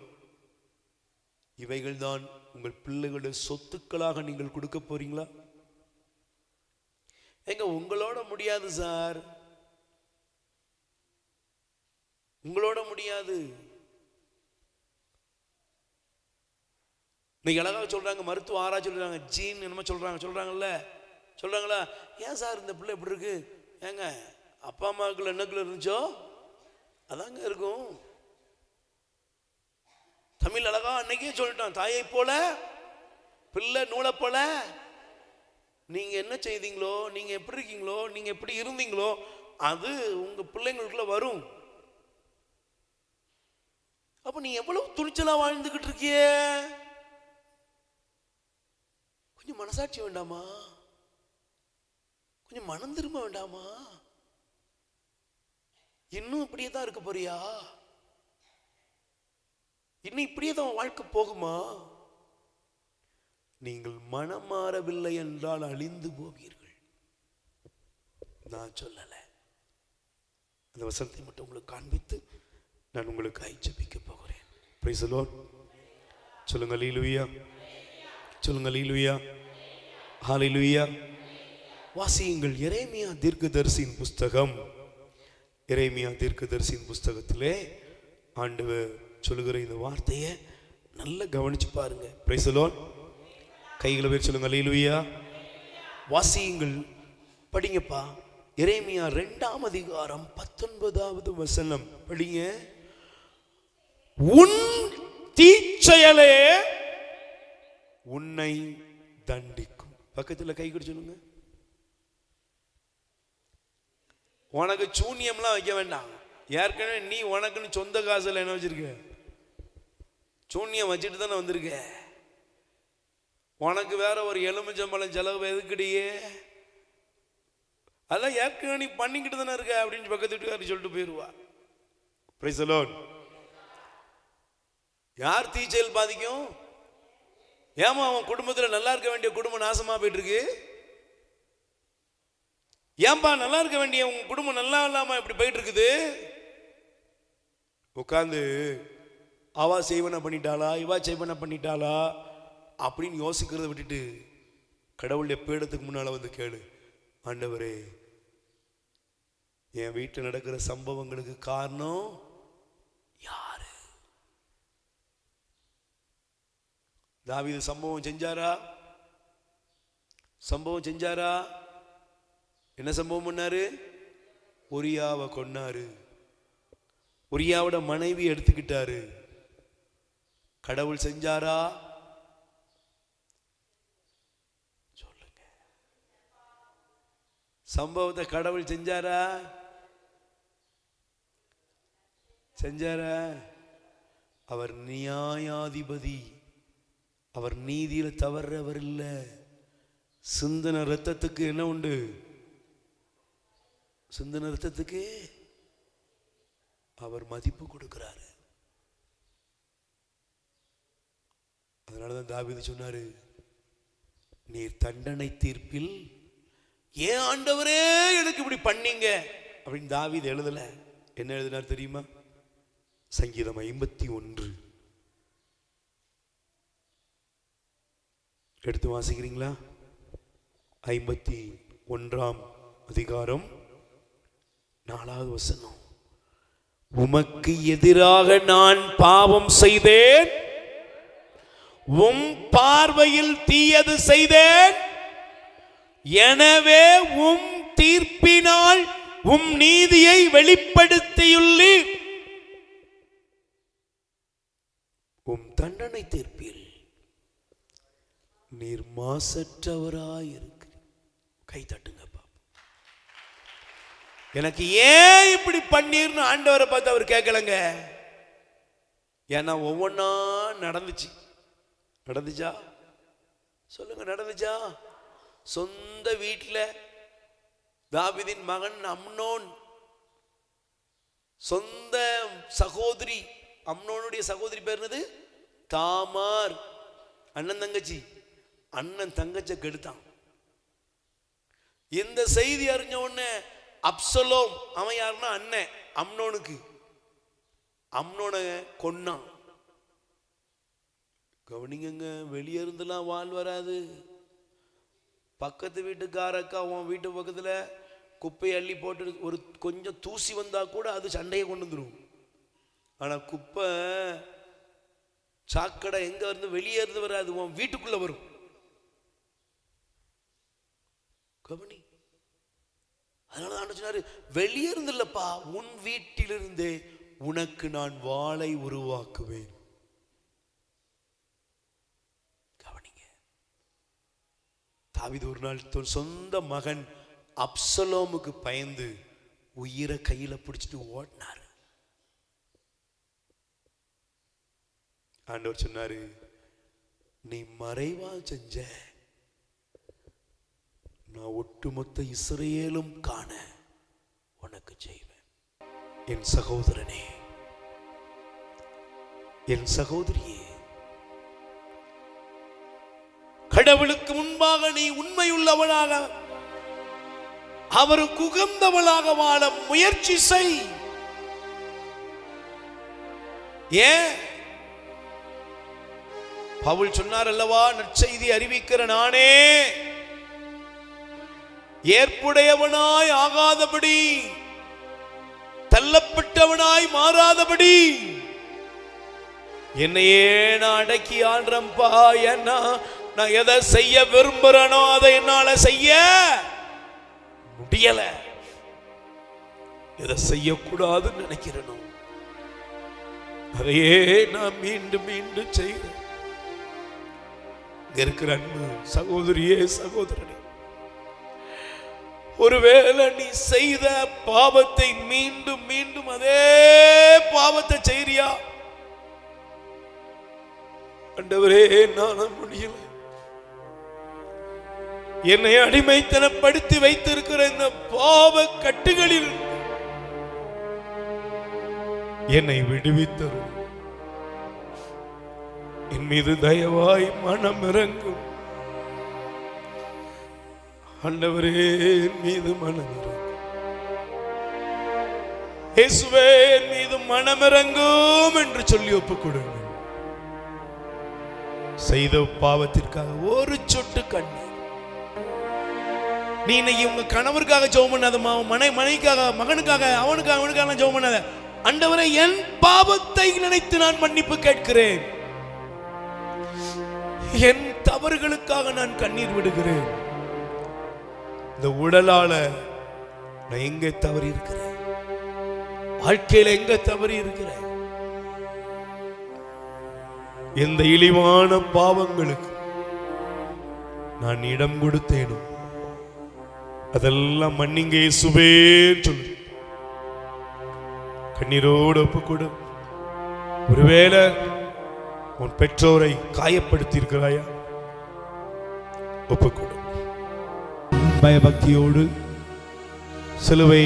இவைகள் தான் உங்கள் பிள்ளைகளுடைய சொத்துக்களாக நீங்கள் கொடுக்க போறீங்களா? எங்க உங்களோட முடியாது சார், உங்களோட முடியாது. இன்னைக்கு அழகாக சொல்றாங்க, மருத்துவ ஆராய்ச்சி சொல்றாங்க, ஜீன் என்னமோ சொல்றாங்களா? ஏன் சார் இந்த பிள்ளை எப்படி இருக்கு? ஏங்க அப்பா அம்மாவுக்குள்ள என்னக்குள்ள இருந்துச்சோ அதாங்க இருக்கும். தமிழ் அழகா அன்னைக்கே சொல்லிட்டான், தாயை போல பிள்ளை நூலை போல. நீங்க என்ன செய்தீங்களோ, நீங்க எப்படி இருக்கீங்களோ, நீங்க எப்படி இருந்தீங்களோ அது உங்க பிள்ளைங்களுக்குள்ள வரும். அப்ப நீ எவ்வளவு துணிச்சலா வாழ்ந்துகிட்டு இருக்கிய? கொஞ்சம் மனசாட்சி வேண்டாமா? கொஞ்சம் மனம் திரும்ப வேண்டாமா? இன்னும் இப்படியே தான் இருக்க போறியா? இன்னும் இப்படியே தான் வாழ்க்கை போகுமா? நீங்கள் மனம் மாறவில்லை என்றால் அழிந்து போவீர்கள். நான் சொல்லல, அந்த வசனத்தை மட்டும் உங்களுக்கு காண்பித்து நான் உங்களுக்கு ஜெபிக்க போகிறேன். Price the Lord. சொல்லுங்க அல்லேலூயா, சொல்லுங்க அல்லேலூயா, ஹalleluya. வாசியுங்கள் எரேமியா தீர்க்கதரிசியின் புஸ்தகம். எரேமியா தீர்க்கதரிசியின் புஸ்தகத்திலே ஆண்டவர் சொல்லுகிற இந்த வார்த்தையை நல்லா கவனிச்சு பாருங்க. Price the Lord. கைகளை பேர் சொல்லுங்க அல்லேலூயா. வாசியுங்கள், படிங்கப்பா. எரேமியா 2ஆம் அதிகாரம் 19வது வசனம் படிங்க. உன் தீச்செயலே உன்னை தண்டிக்கும். பக்கத்தில் கை கொடு சொல்லுங்க. உனக்கு சூன்யம்லாம் வைக்க வேண்டாம். ஏற்கனவே நீ உனக்குன்னு சொந்த காசுல என்ன வச்சிருக்க? சூன்யம் வச்சுட்டு தானே வந்திருக்க. உனக்கு வேற ஒரு எலுமிச்சம்பழம் செலவு எதுக்கடியே? அதெல்லாம் ஏற்கனவே நீ பண்ணிக்கிட்டு தானே இருக்க அப்படின்னு பக்கத்து வீட்டுக்காரி சொல்லிட்டு போயிடுவா. Price the Lord. யார் தீச்செயல் பாதிக்கும்? ஏமா அவன் குடும்பத்தில் நல்லா இருக்க வேண்டிய குடும்பம் நாசமா போயிட்டு இருக்கு? ஏன்பா நல்லா இருக்க வேண்டிய உங்க குடும்பம் நல்லா இல்லாம இப்படி போயிட்டு இருக்குது? உட்காந்து அவா செய்வன பண்ணிட்டாளா இவா செய்வன பண்ணிட்டாளா அப்படின்னு யோசிக்கிறத விட்டுட்டு கடவுளுடைய பீடத்துக்கு முன்னால வந்து கேளு, ஆண்டவரே என் வீட்டில் நடக்கிற சம்பவங்களுக்கு காரணம் யாரு? தாவீது சம்பவம் செஞ்சாரா? என்ன சம்பவம் பண்ணாரு? உரியாவை கொன்னாரு. உரியாவோட மனைவி எடுத்துக்கிட்டாரு. கடவுள் செஞ்சாரா? சொல்லுங்க. சம்பவத்தை கடவுள் செஞ்சாரா? அவர் நியாயாதிபதி. அவர் நீதியில தவறவர் இல்ல. சிந்தன ரத்தத்துக்கு என்ன உண்டு? சிந்தன ரத்தத்துக்கு அவர் மதிப்பு கொடுக்கிறாரு. அதனாலதான் தாவீது சொன்னாரு, நீர் தண்டனை தீர்ப்பில் ஏன் ஆண்டவரே எனக்கு இப்படி பண்ணீங்க அப்படின்னு தாவீது எழுதல. என்ன எழுதினார் தெரியுமா? சங்கீதம் 51 எடுத்து வாசிக்கிறீங்களா? 51ஆம் அதிகாரம் 4வது வசனம். உமக்கு எதிராக நான் பாவம் செய்தேன், உம் பார்வையில் தீயது செய்தேன், எனவே உம் தீர்ப்பினால் உம் நீதியை வெளிப்படுத்தியுள்ளீர். உம் தண்டனை தீர்ப்பில் நீர் மாசற்றவராயிருக்கிறீர். கை தட்டுங்க. எனக்கு ஏன் இப்படி பண்ணீர்னு ஆண்டவரை பார்த்து அவர் கேட்கலங்க. ஏன்னா ஒவ்வொன்னா நடந்துச்சா சொல்லுங்க. நடந்துச்சா? சொந்த வீட்டில் தாவீதின் மகன் அம்னோன், சொந்த சகோதரி, அம்னோனுடைய சகோதரி பேர் என்னது? தாமார். அண்ணன் தங்கச்சி. அண்ணன் தங்கச்ச கெடுத்தான். இந்த செய்தி அறிஞ்ச உடனே அப்சலோம், அவன் யாருன்னா அண்ணன் அம்னோனுக்கு, அம்னோனை கொன்னான். கவனிங்க, வெளியே இருந்தெல்லாம் வாழ் வராது. பக்கத்து வீட்டுக்காரக்கா உன் வீட்டு பக்கத்துல குப்பையை அள்ளி போட்டு ஒரு கொஞ்சம் தூசி வந்தா கூட அது சண்டையை கொண்டு வந்துடும். ஆனா குப்பை சாக்கடை எங்க இருந்து வெளியே இருந்து வராது, உன் வீட்டுக்குள்ள வரும். கவனி. அதனால தான் சொன்னாரு, வெளியே இருந்து இல்லப்பா, உன் வீட்டிலிருந்தே உனக்கு நான் வாளை உருவாக்குவேன். கவனிங்க. தாவீது ஒரு நாள் சொந்த மகன் அப்சலோமுக்கு பயந்து உயிரை கையில பிடிச்சிட்டு ஓடினாரு. ஆண்டவர் சொன்னாரு, நீ மறைவா செஞ்ச, நான் ஒட்டுமொத்த இஸ்ரவேலும் காண உனக்கு செய்வேன். என் சகோதரனே, என் சகோதரியே, கடவுளுக்கு முன்பாக நீ உண்மையுள்ளவனாக, அவருக்கு உகந்தவளாக வாழ முயற்சி செய். ஏன்? பவுல் சொன்னார் அல்லவா, நற்செய்தி அறிவிக்கிற நானே ஏற்புடையவனாய் ஆகாதபடி, தள்ளப்பட்டவனாய் மாறாதபடி என்னையே நான் அடக்கி ஆடுறேன்பா. ஏன்னா நான் எதை செய்ய விரும்புறேனோ அதை என்னால செய்ய முடியல. எதை செய்யக்கூடாதுன்னு நினைக்கிறேனோ அதையே நான் மீண்டும் மீண்டும் செய்கிறேன். இருக்கிற அன்பு சகோதரியே சகோதரனே, ஒருவேளை நீ செய்த பாவத்தை மீண்டும் மீண்டும் அதே பாவத்தை செய்றியா? ஆண்டவரே, நான் முடியல, என்னை அடிமைத்தனப்படுத்தி வைத்திருக்கிற இந்த பாவ கட்டுகளில் என்னை விடுவித்தரும். என் மீது தயவாய் மனம் இறங்கும். ஆண்டவரே, என் மீது மனம் இறங்கும். இயேசுவே, என் மீது மனம் இறங்கும் என்று சொல்லி ஒப்புக் கொடுங்கள். செய்த பாவத்திற்காக ஒரு சொட்டு கண்ணீர். நீ இன்னைக்கு உங்க கணவருக்காக ஜெபம் பண்ணாத, மனைவிக்காக, மகனுக்காக, அவனுக்காக ஜெபம் பண்ணாத. ஆண்டவரே, என் பாவத்தை நினைத்து நான் மன்னிப்பு கேட்கிறேன். என் தவறுகளுக்காக நான் கண்ணீர் விடுகிறேன். இந்த உடலால நான் எங்க தவறி இருக்கிறேன்? வாழ்க்கையில எங்க தவறி இருக்கிறேன்? எந்த இழிவான பாவங்களுக்கு நான் இடம் கொடுத்தேனோ அதெல்லாம் மன்னிங்க இயேசுவே சொல்லு. கண்ணீரோடு ஒப்புக்கொடு. ஒருவேளை உன் பெற்றோரை காயப்படுத்தி இருக்கிறாயா? ஒப்புக்கொடு. பயபக்தியோடு சிலுவை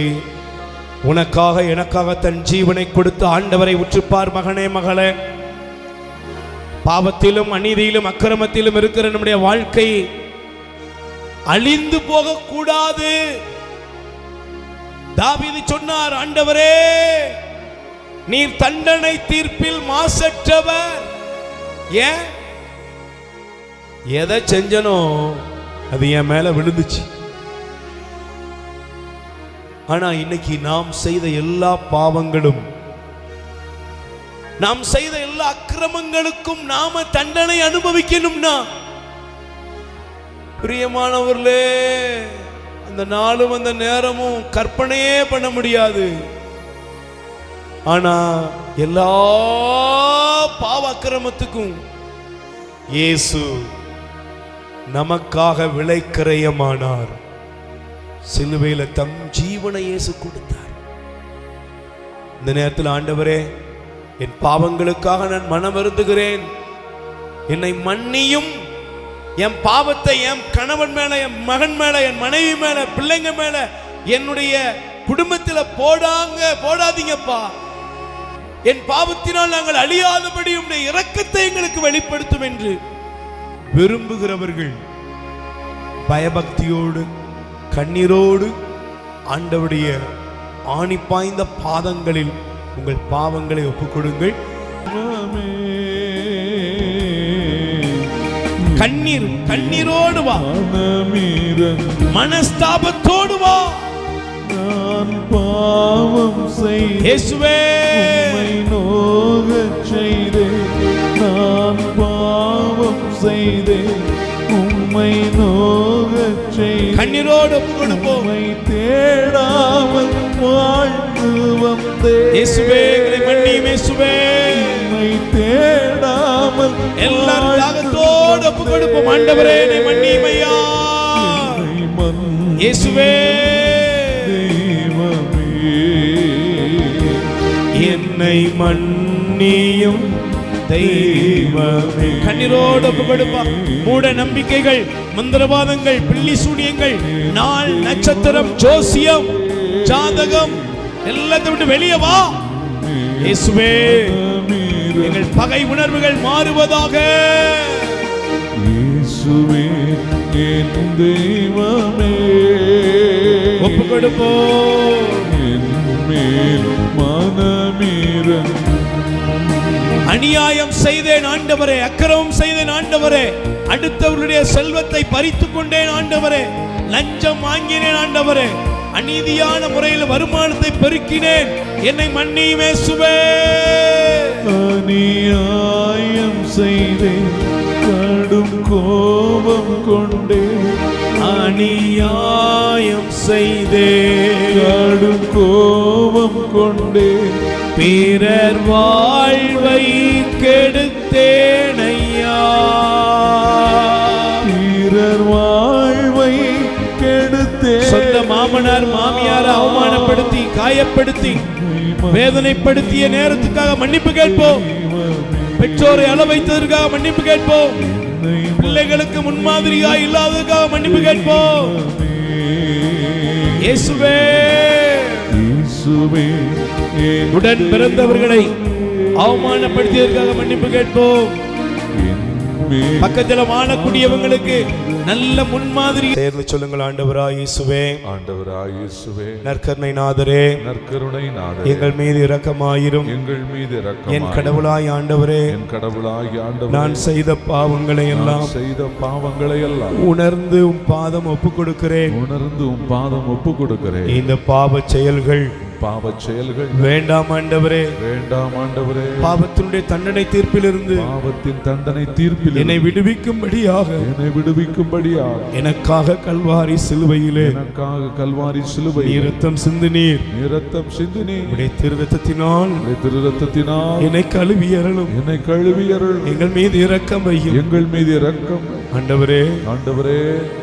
உனக்காக எனக்காக தன் ஜீவனை கொடுத்து ஆண்டவரை உற்றுப்பார். மகனே, மகளே, பாவத்திலும் அநீதியிலும் அக்கிரமத்திலும் இருக்கிற நம்முடைய வாழ்க்கை அழிந்து போக கூடாது. தாவீது சொன்னார், ஆண்டவரே, நீர் தண்டனை தீர்ப்பில் மாசற்றவர். ஏன்? எதை செஞ்சனோ அது என் மேல விழுந்துச்சு. ஆனா இன்னைக்கு நாம் செய்த எல்லா பாவங்களும், நாம் செய்த எல்லா அக்கிரமங்களுக்கும் நாம தண்டனை அனுபவிக்கணும்னா, பிரியமானவர்களே, அந்த நாளும் அந்த நேரமும் கற்பனையே பண்ண முடியாது. ஆனா எல்லா பாவ அக்கிரமத்துக்கும் இயேசு நமக்காக விலைக்கிரயமானார். சிலுவையில தம் ஜீவனை இயேசு கொடுத்தார். இந்த நேரத்தில் ஆண்டவரே, என் பாவங்களுக்காக நான் மனம் வருந்துகிறேன், என்னை மன்னியும். என் பாவத்தை என் கணவன் மேல, என் மகன் மேல, என் மனைவி மேல, பிள்ளைங்க மேல, என்னுடைய குடும்பத்தில் போடாதீங்கப்பா. என் பாவத்தினால் நாங்கள் அழியாதபடி உம்முடைய இரக்கத்தை எங்களுக்கு வெளிப்படுத்தும் என்று விரும்புகிறவர்கள் பயபக்தியோடு கண்ணீரோடு ஆண்டவருடைய ஆணி பாய்ந்த பாதங்களில் உங்கள் பாவங்களை ஒப்புக்கொடுங்கள். கண்ணீரோடு வா, மனஸ்தாபத்தோடு வா. நான் பாவம் செய்தேன், நோகச் செய்தேன். நான் பாவம் செய்தேன், உம்மை நோகச் செய்தேன். கண்ணீரோடு ஒப்புக்கொடுப்போம். உம்மை தேடாமல் வாழ்ந்து வந்தேன். இயேசுவே, எங்களை மன்னியும். இயேசுவே, உம்மை தேடாமல் எல்லாரும் தாகத்தோடு ஒப்புக்கொடுப்போம். ஆண்டவரே, என்னை மன்னியும் ஐயா. இயேசுவே, என்னை மன்னியும் தெய்வமே. கண்ணீரோடு ஒப்புக்கொடுப்பா. மூட நம்பிக்கைகள், மந்திரவாதங்கள், பில்லி சூனியங்கள், நாள் நட்சத்திரம், ஜோசியம், ஜாதகம் எல்லாத்தை விட்டு வெளியே வா. இயேசுவே, எங்கள் பகை உணர்வுகள் மாறுவதாக. இயேசுவே, என் தெய்வமே, ஒப்புக்கொடுப்போம். அநியாயம் செய்தேன் ஆண்டவரே, அக்கிரமம் செய்தேன் ஆண்டவரே, அடுத்தவர்களுடைய செல்வத்தை பறித்துக் கொண்டேன் ஆண்டவரே, லஞ்சம் வாங்கினேன் ஆண்டவரே, அநீதியான முறையில் வருமானத்தை பெருக்கினேன், என்னை மன்னியும் இயேசுவே. அநியாயம் செய்தேன், கடும் கோபம் கொண்டேன். அநியாயம் செய்தேன், கடும் கோபம் கொண்டேன். பிறர் வாழ்வை கெடுத்தேனையா, பிறர் வாழ்வை கெடுத்தேன். சொந்த மாமனார் மாமியாரை அவமானப்படுத்தி காயப்படுத்தி வேதனைப்படுத்திய நேரத்துக்காக மன்னிப்பு கேட்போம். பெற்றோரை அள வைத்ததற்காக மன்னிப்பு கேட்போம். பிள்ளைகளுக்கு முன்மாதிரியாக இல்லாததற்காக மன்னிப்பு கேட்போம். இயேசுவே, இயேசுவே, உடன் பிறந்தவர்களை அவமானப்படுத்தியதற்காக மன்னிப்பு கேட்போம். பக்கத்தில் வாழக்கூடியவங்களுக்கு நல்ல முன்மாதிரி சேர்ந்து சொல்லுங்கள். ஆண்டவராய் இயேசுவே, ஆண்டவராய் இயேசுவே, நற்கருணை நாதரே, நற்கருணை நாதரே, எங்கள் மீது இரக்கமாயிரும். எங்கள் மீது இரக்கமாயிரும். என் கடவுளாய் ஆண்டவரே, என் கடவுளாய் ஆண்டவரே, நான் செய்த பாவங்களை எல்லாம் செய்த பாவங்களை எல்லாம் உணர்ந்து உம் பாதம் ஒப்புக் கொடுக்கிறேன். உணர்ந்து உம் பாதம் ஒப்புக் கொடுக்கிறேன். இந்த பாவ செயல்கள் பாவ செயல்கள் வேண்டாம் ஆண்டவரே, வேண்டாம் ஆண்டவரே. பாவத்தினுடைய தண்டனை தீர்ப்பிலிருந்து பாவத்தின் தண்டனை தீர்ப்பில் என்னை விடுவிக்கும்படியாக என்னை விடுவிக்கும்படியாக எனக்காக கல்வாரி சிலுவையிலே எனக்காக கல்வாரி சிலுவையில் நீர் இரத்தம் சிந்தினீர். நீர் இரத்தம் சிந்தினீர். உம்முடைய திரு இரத்தத்தினால் திரு இரத்தத்தினால் என்னை கழுவி அருளும். என்னை கழுவி அருளும். எங்கள் மீது இரக்கம் வையும். எங்கள் மீது இரக்கம். ஆண்டவரே, ஆண்டவரே,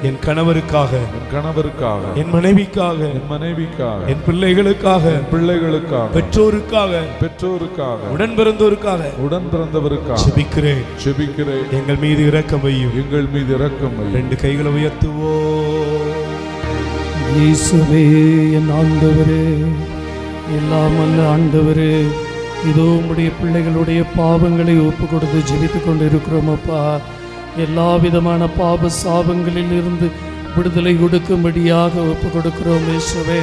என் கணவருக்காக, என் கணவருக்காக, என் மனைவிக்காக, என் மனைவிக்காக, என் பிள்ளைகளுக்காக, என் பிள்ளைகளுக்காக, பெற்றோருக்காக, பெற்றோருக்காக, உடன் பிறந்தோருக்காக உடன் பிறந்தவருக்காக ஜெபிக்கிறேன். ஜெபிக்கிறேன். எங்கள் மீது இரக்கம் வையும். எங்கள் மீது இரக்கம் வையும். ரெண்டு கைகளை உயர்த்துவோம். இயேசுவே, என் ஆண்டவரே, எல்லாம் அல்ல ஆண்டவரே, இதோ உம்முடைய பிள்ளைகளுடைய பாவங்களை ஒப்பு கொடுத்து ஜெபித்துக் கொண்டு இருக்கிறோம் அப்பா. எல்லா விதமான பாப சாபங்களில் இருந்து விடுதலை கொடுக்கும்படியாக ஒப்பு கொடுக்கிறோம். இயேசுவே,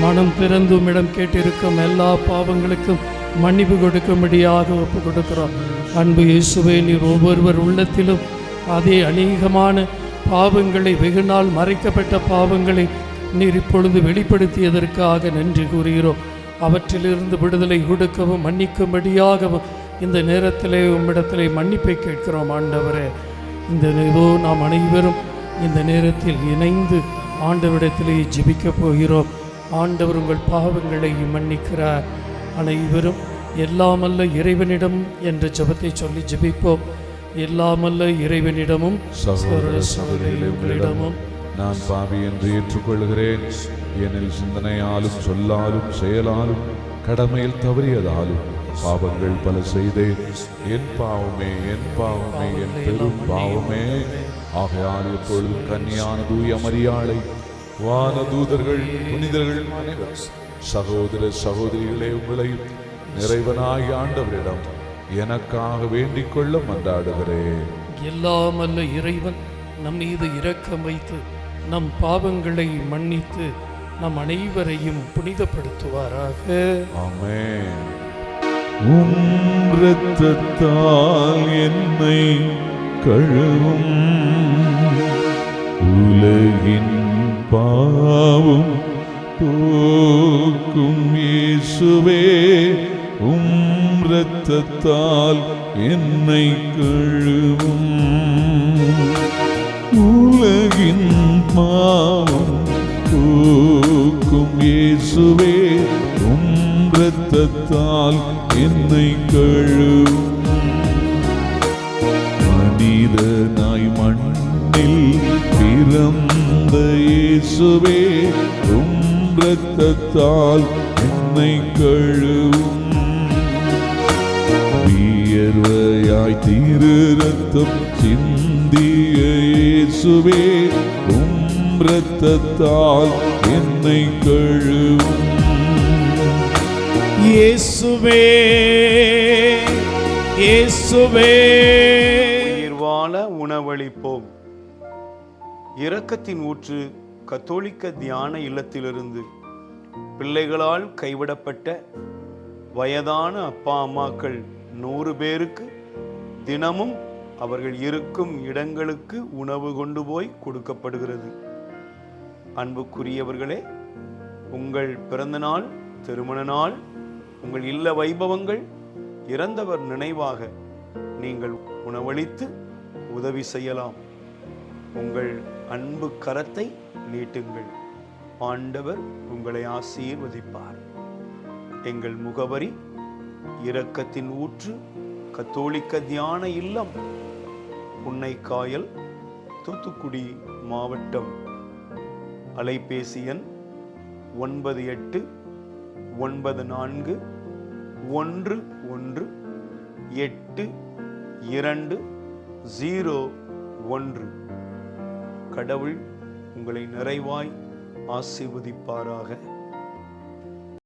மனம் திறந்து உம்மிடம் கேட்டிருக்கும் எல்லா பாவங்களுக்கும் மன்னிப்பு கொடுக்கும்படியாக ஒப்பு கொடுக்கிறோம். அன்பு இயேசுவே, நீர் ஒவ்வொருவர் உள்ளத்திலும் அதே அநேகமான பாவங்களை, வெகு நாள் மறைக்கப்பட்ட பாவங்களை நீர் இப்பொழுது வெளிப்படுத்தியதற்காக நன்றி கூறுகிறோம். அவற்றிலிருந்து விடுதலை கொடுக்கவும் மன்னிக்கும்படியாகவும் இந்த நேரத்திலே உம்மிடத்திலே மன்னிப்பை கேட்கிறோம். ஆண்டவரே, இந்த இதோ நாம் அனைவரும் இந்த நேரத்தில் இணைந்து ஆண்டவரிடத்திலே ஜெபிக்கப் போகிறோம். ஆண்டவர் உங்கள் பாவங்களை மன்னிக்கிறார். அனைவரும் எல்லாமல்ல இறைவனிடம் என்ற ஜெபத்தை சொல்லி ஜெபிப்போம். எல்லாமல்ல இறைவனிடமும் சகோதர சகோதரிகளிடமும் நான் பாவி என்று ஏற்றுக்கொள்கிறேன். என்னில் சிந்தனையாலும் சொல்லாலும் செயலாலும் கடமையில் தவறியதாலும் பாவங்கள் பல செய்தேன். என் பாவமே, என் பாவமே, என் பெரும் பாவமே. ஆகையால் எப்பொழுதும் கன்னியான தூய மரியாளை, வானதூதர்கள், புனிதர்கள் அனைவரும், சகோதர சகோதரிகளே, உங்களையும் நிறைவனாய் ஆண்டவரிடம் எனக்காக வேண்டிக் கொள்ள மன்றாடுகிறேன். எல்லாம் அல்ல இறைவன் நம் மீது இரக்கம் வைத்து நம் பாவங்களை மன்னித்து நம் அனைவரையும் புனிதப்படுத்துவாராக. ஆமென். உம் இரத்தத்தால் என்னை கழுவும், உலகின் பாவம் போக்கும் இயேசுவே, உம் இரத்தத்தால் என்னை கழுவும், உலகின் பாவம் போக்கும் இயேசுவே, உம் இரத்தத்தால் என்னை கழுவும். மனிதனாய் மண்ணில் பிறந்த இயேசுவே, உம் இரத்தத்தால் என்னை கழுவும். வியர்வையாய் திரு இரத்தம் சிந்திய இயேசுவே, உம் இரத்தத்தால் என்னை கழுவும். இயேசுவே, இயேசுவே, உயிர் வாழ உணவளிப்போம். இரக்கத்தின் ஊற்று கத்தோலிக்க தியான இல்லத்திலிருந்து பிள்ளைகளால் கைவிடப்பட்ட வயதான அப்பா அம்மாக்கள் 100 பேருக்கு தினமும் அவர்கள் இருக்கும் இடங்களுக்கு உணவு கொண்டு போய் கொடுக்கப்படுகிறது. அன்புக்குரியவர்களே, உங்கள் பிறந்த நாள், திருமண நாள், உங்கள் இல்ல வைபவங்கள், இறந்தவர் நினைவாக நீங்கள் உணவளித்து உதவி செய்யலாம். உங்கள் அன்பு கரத்தை நீட்டுங்கள். ஆண்டவர் உங்களை ஆசீர்வதிப்பார். எங்கள் முகவரி இரக்கத்தின் ஊற்று கத்தோலிக்க தியான இல்லம், புன்னைக்காயல், தூத்துக்குடி மாவட்டம். அலைபேசி எண் 9814118201. கடவுள் உங்களை நிறைவாய் ஆசீர்வதிப்பாராக.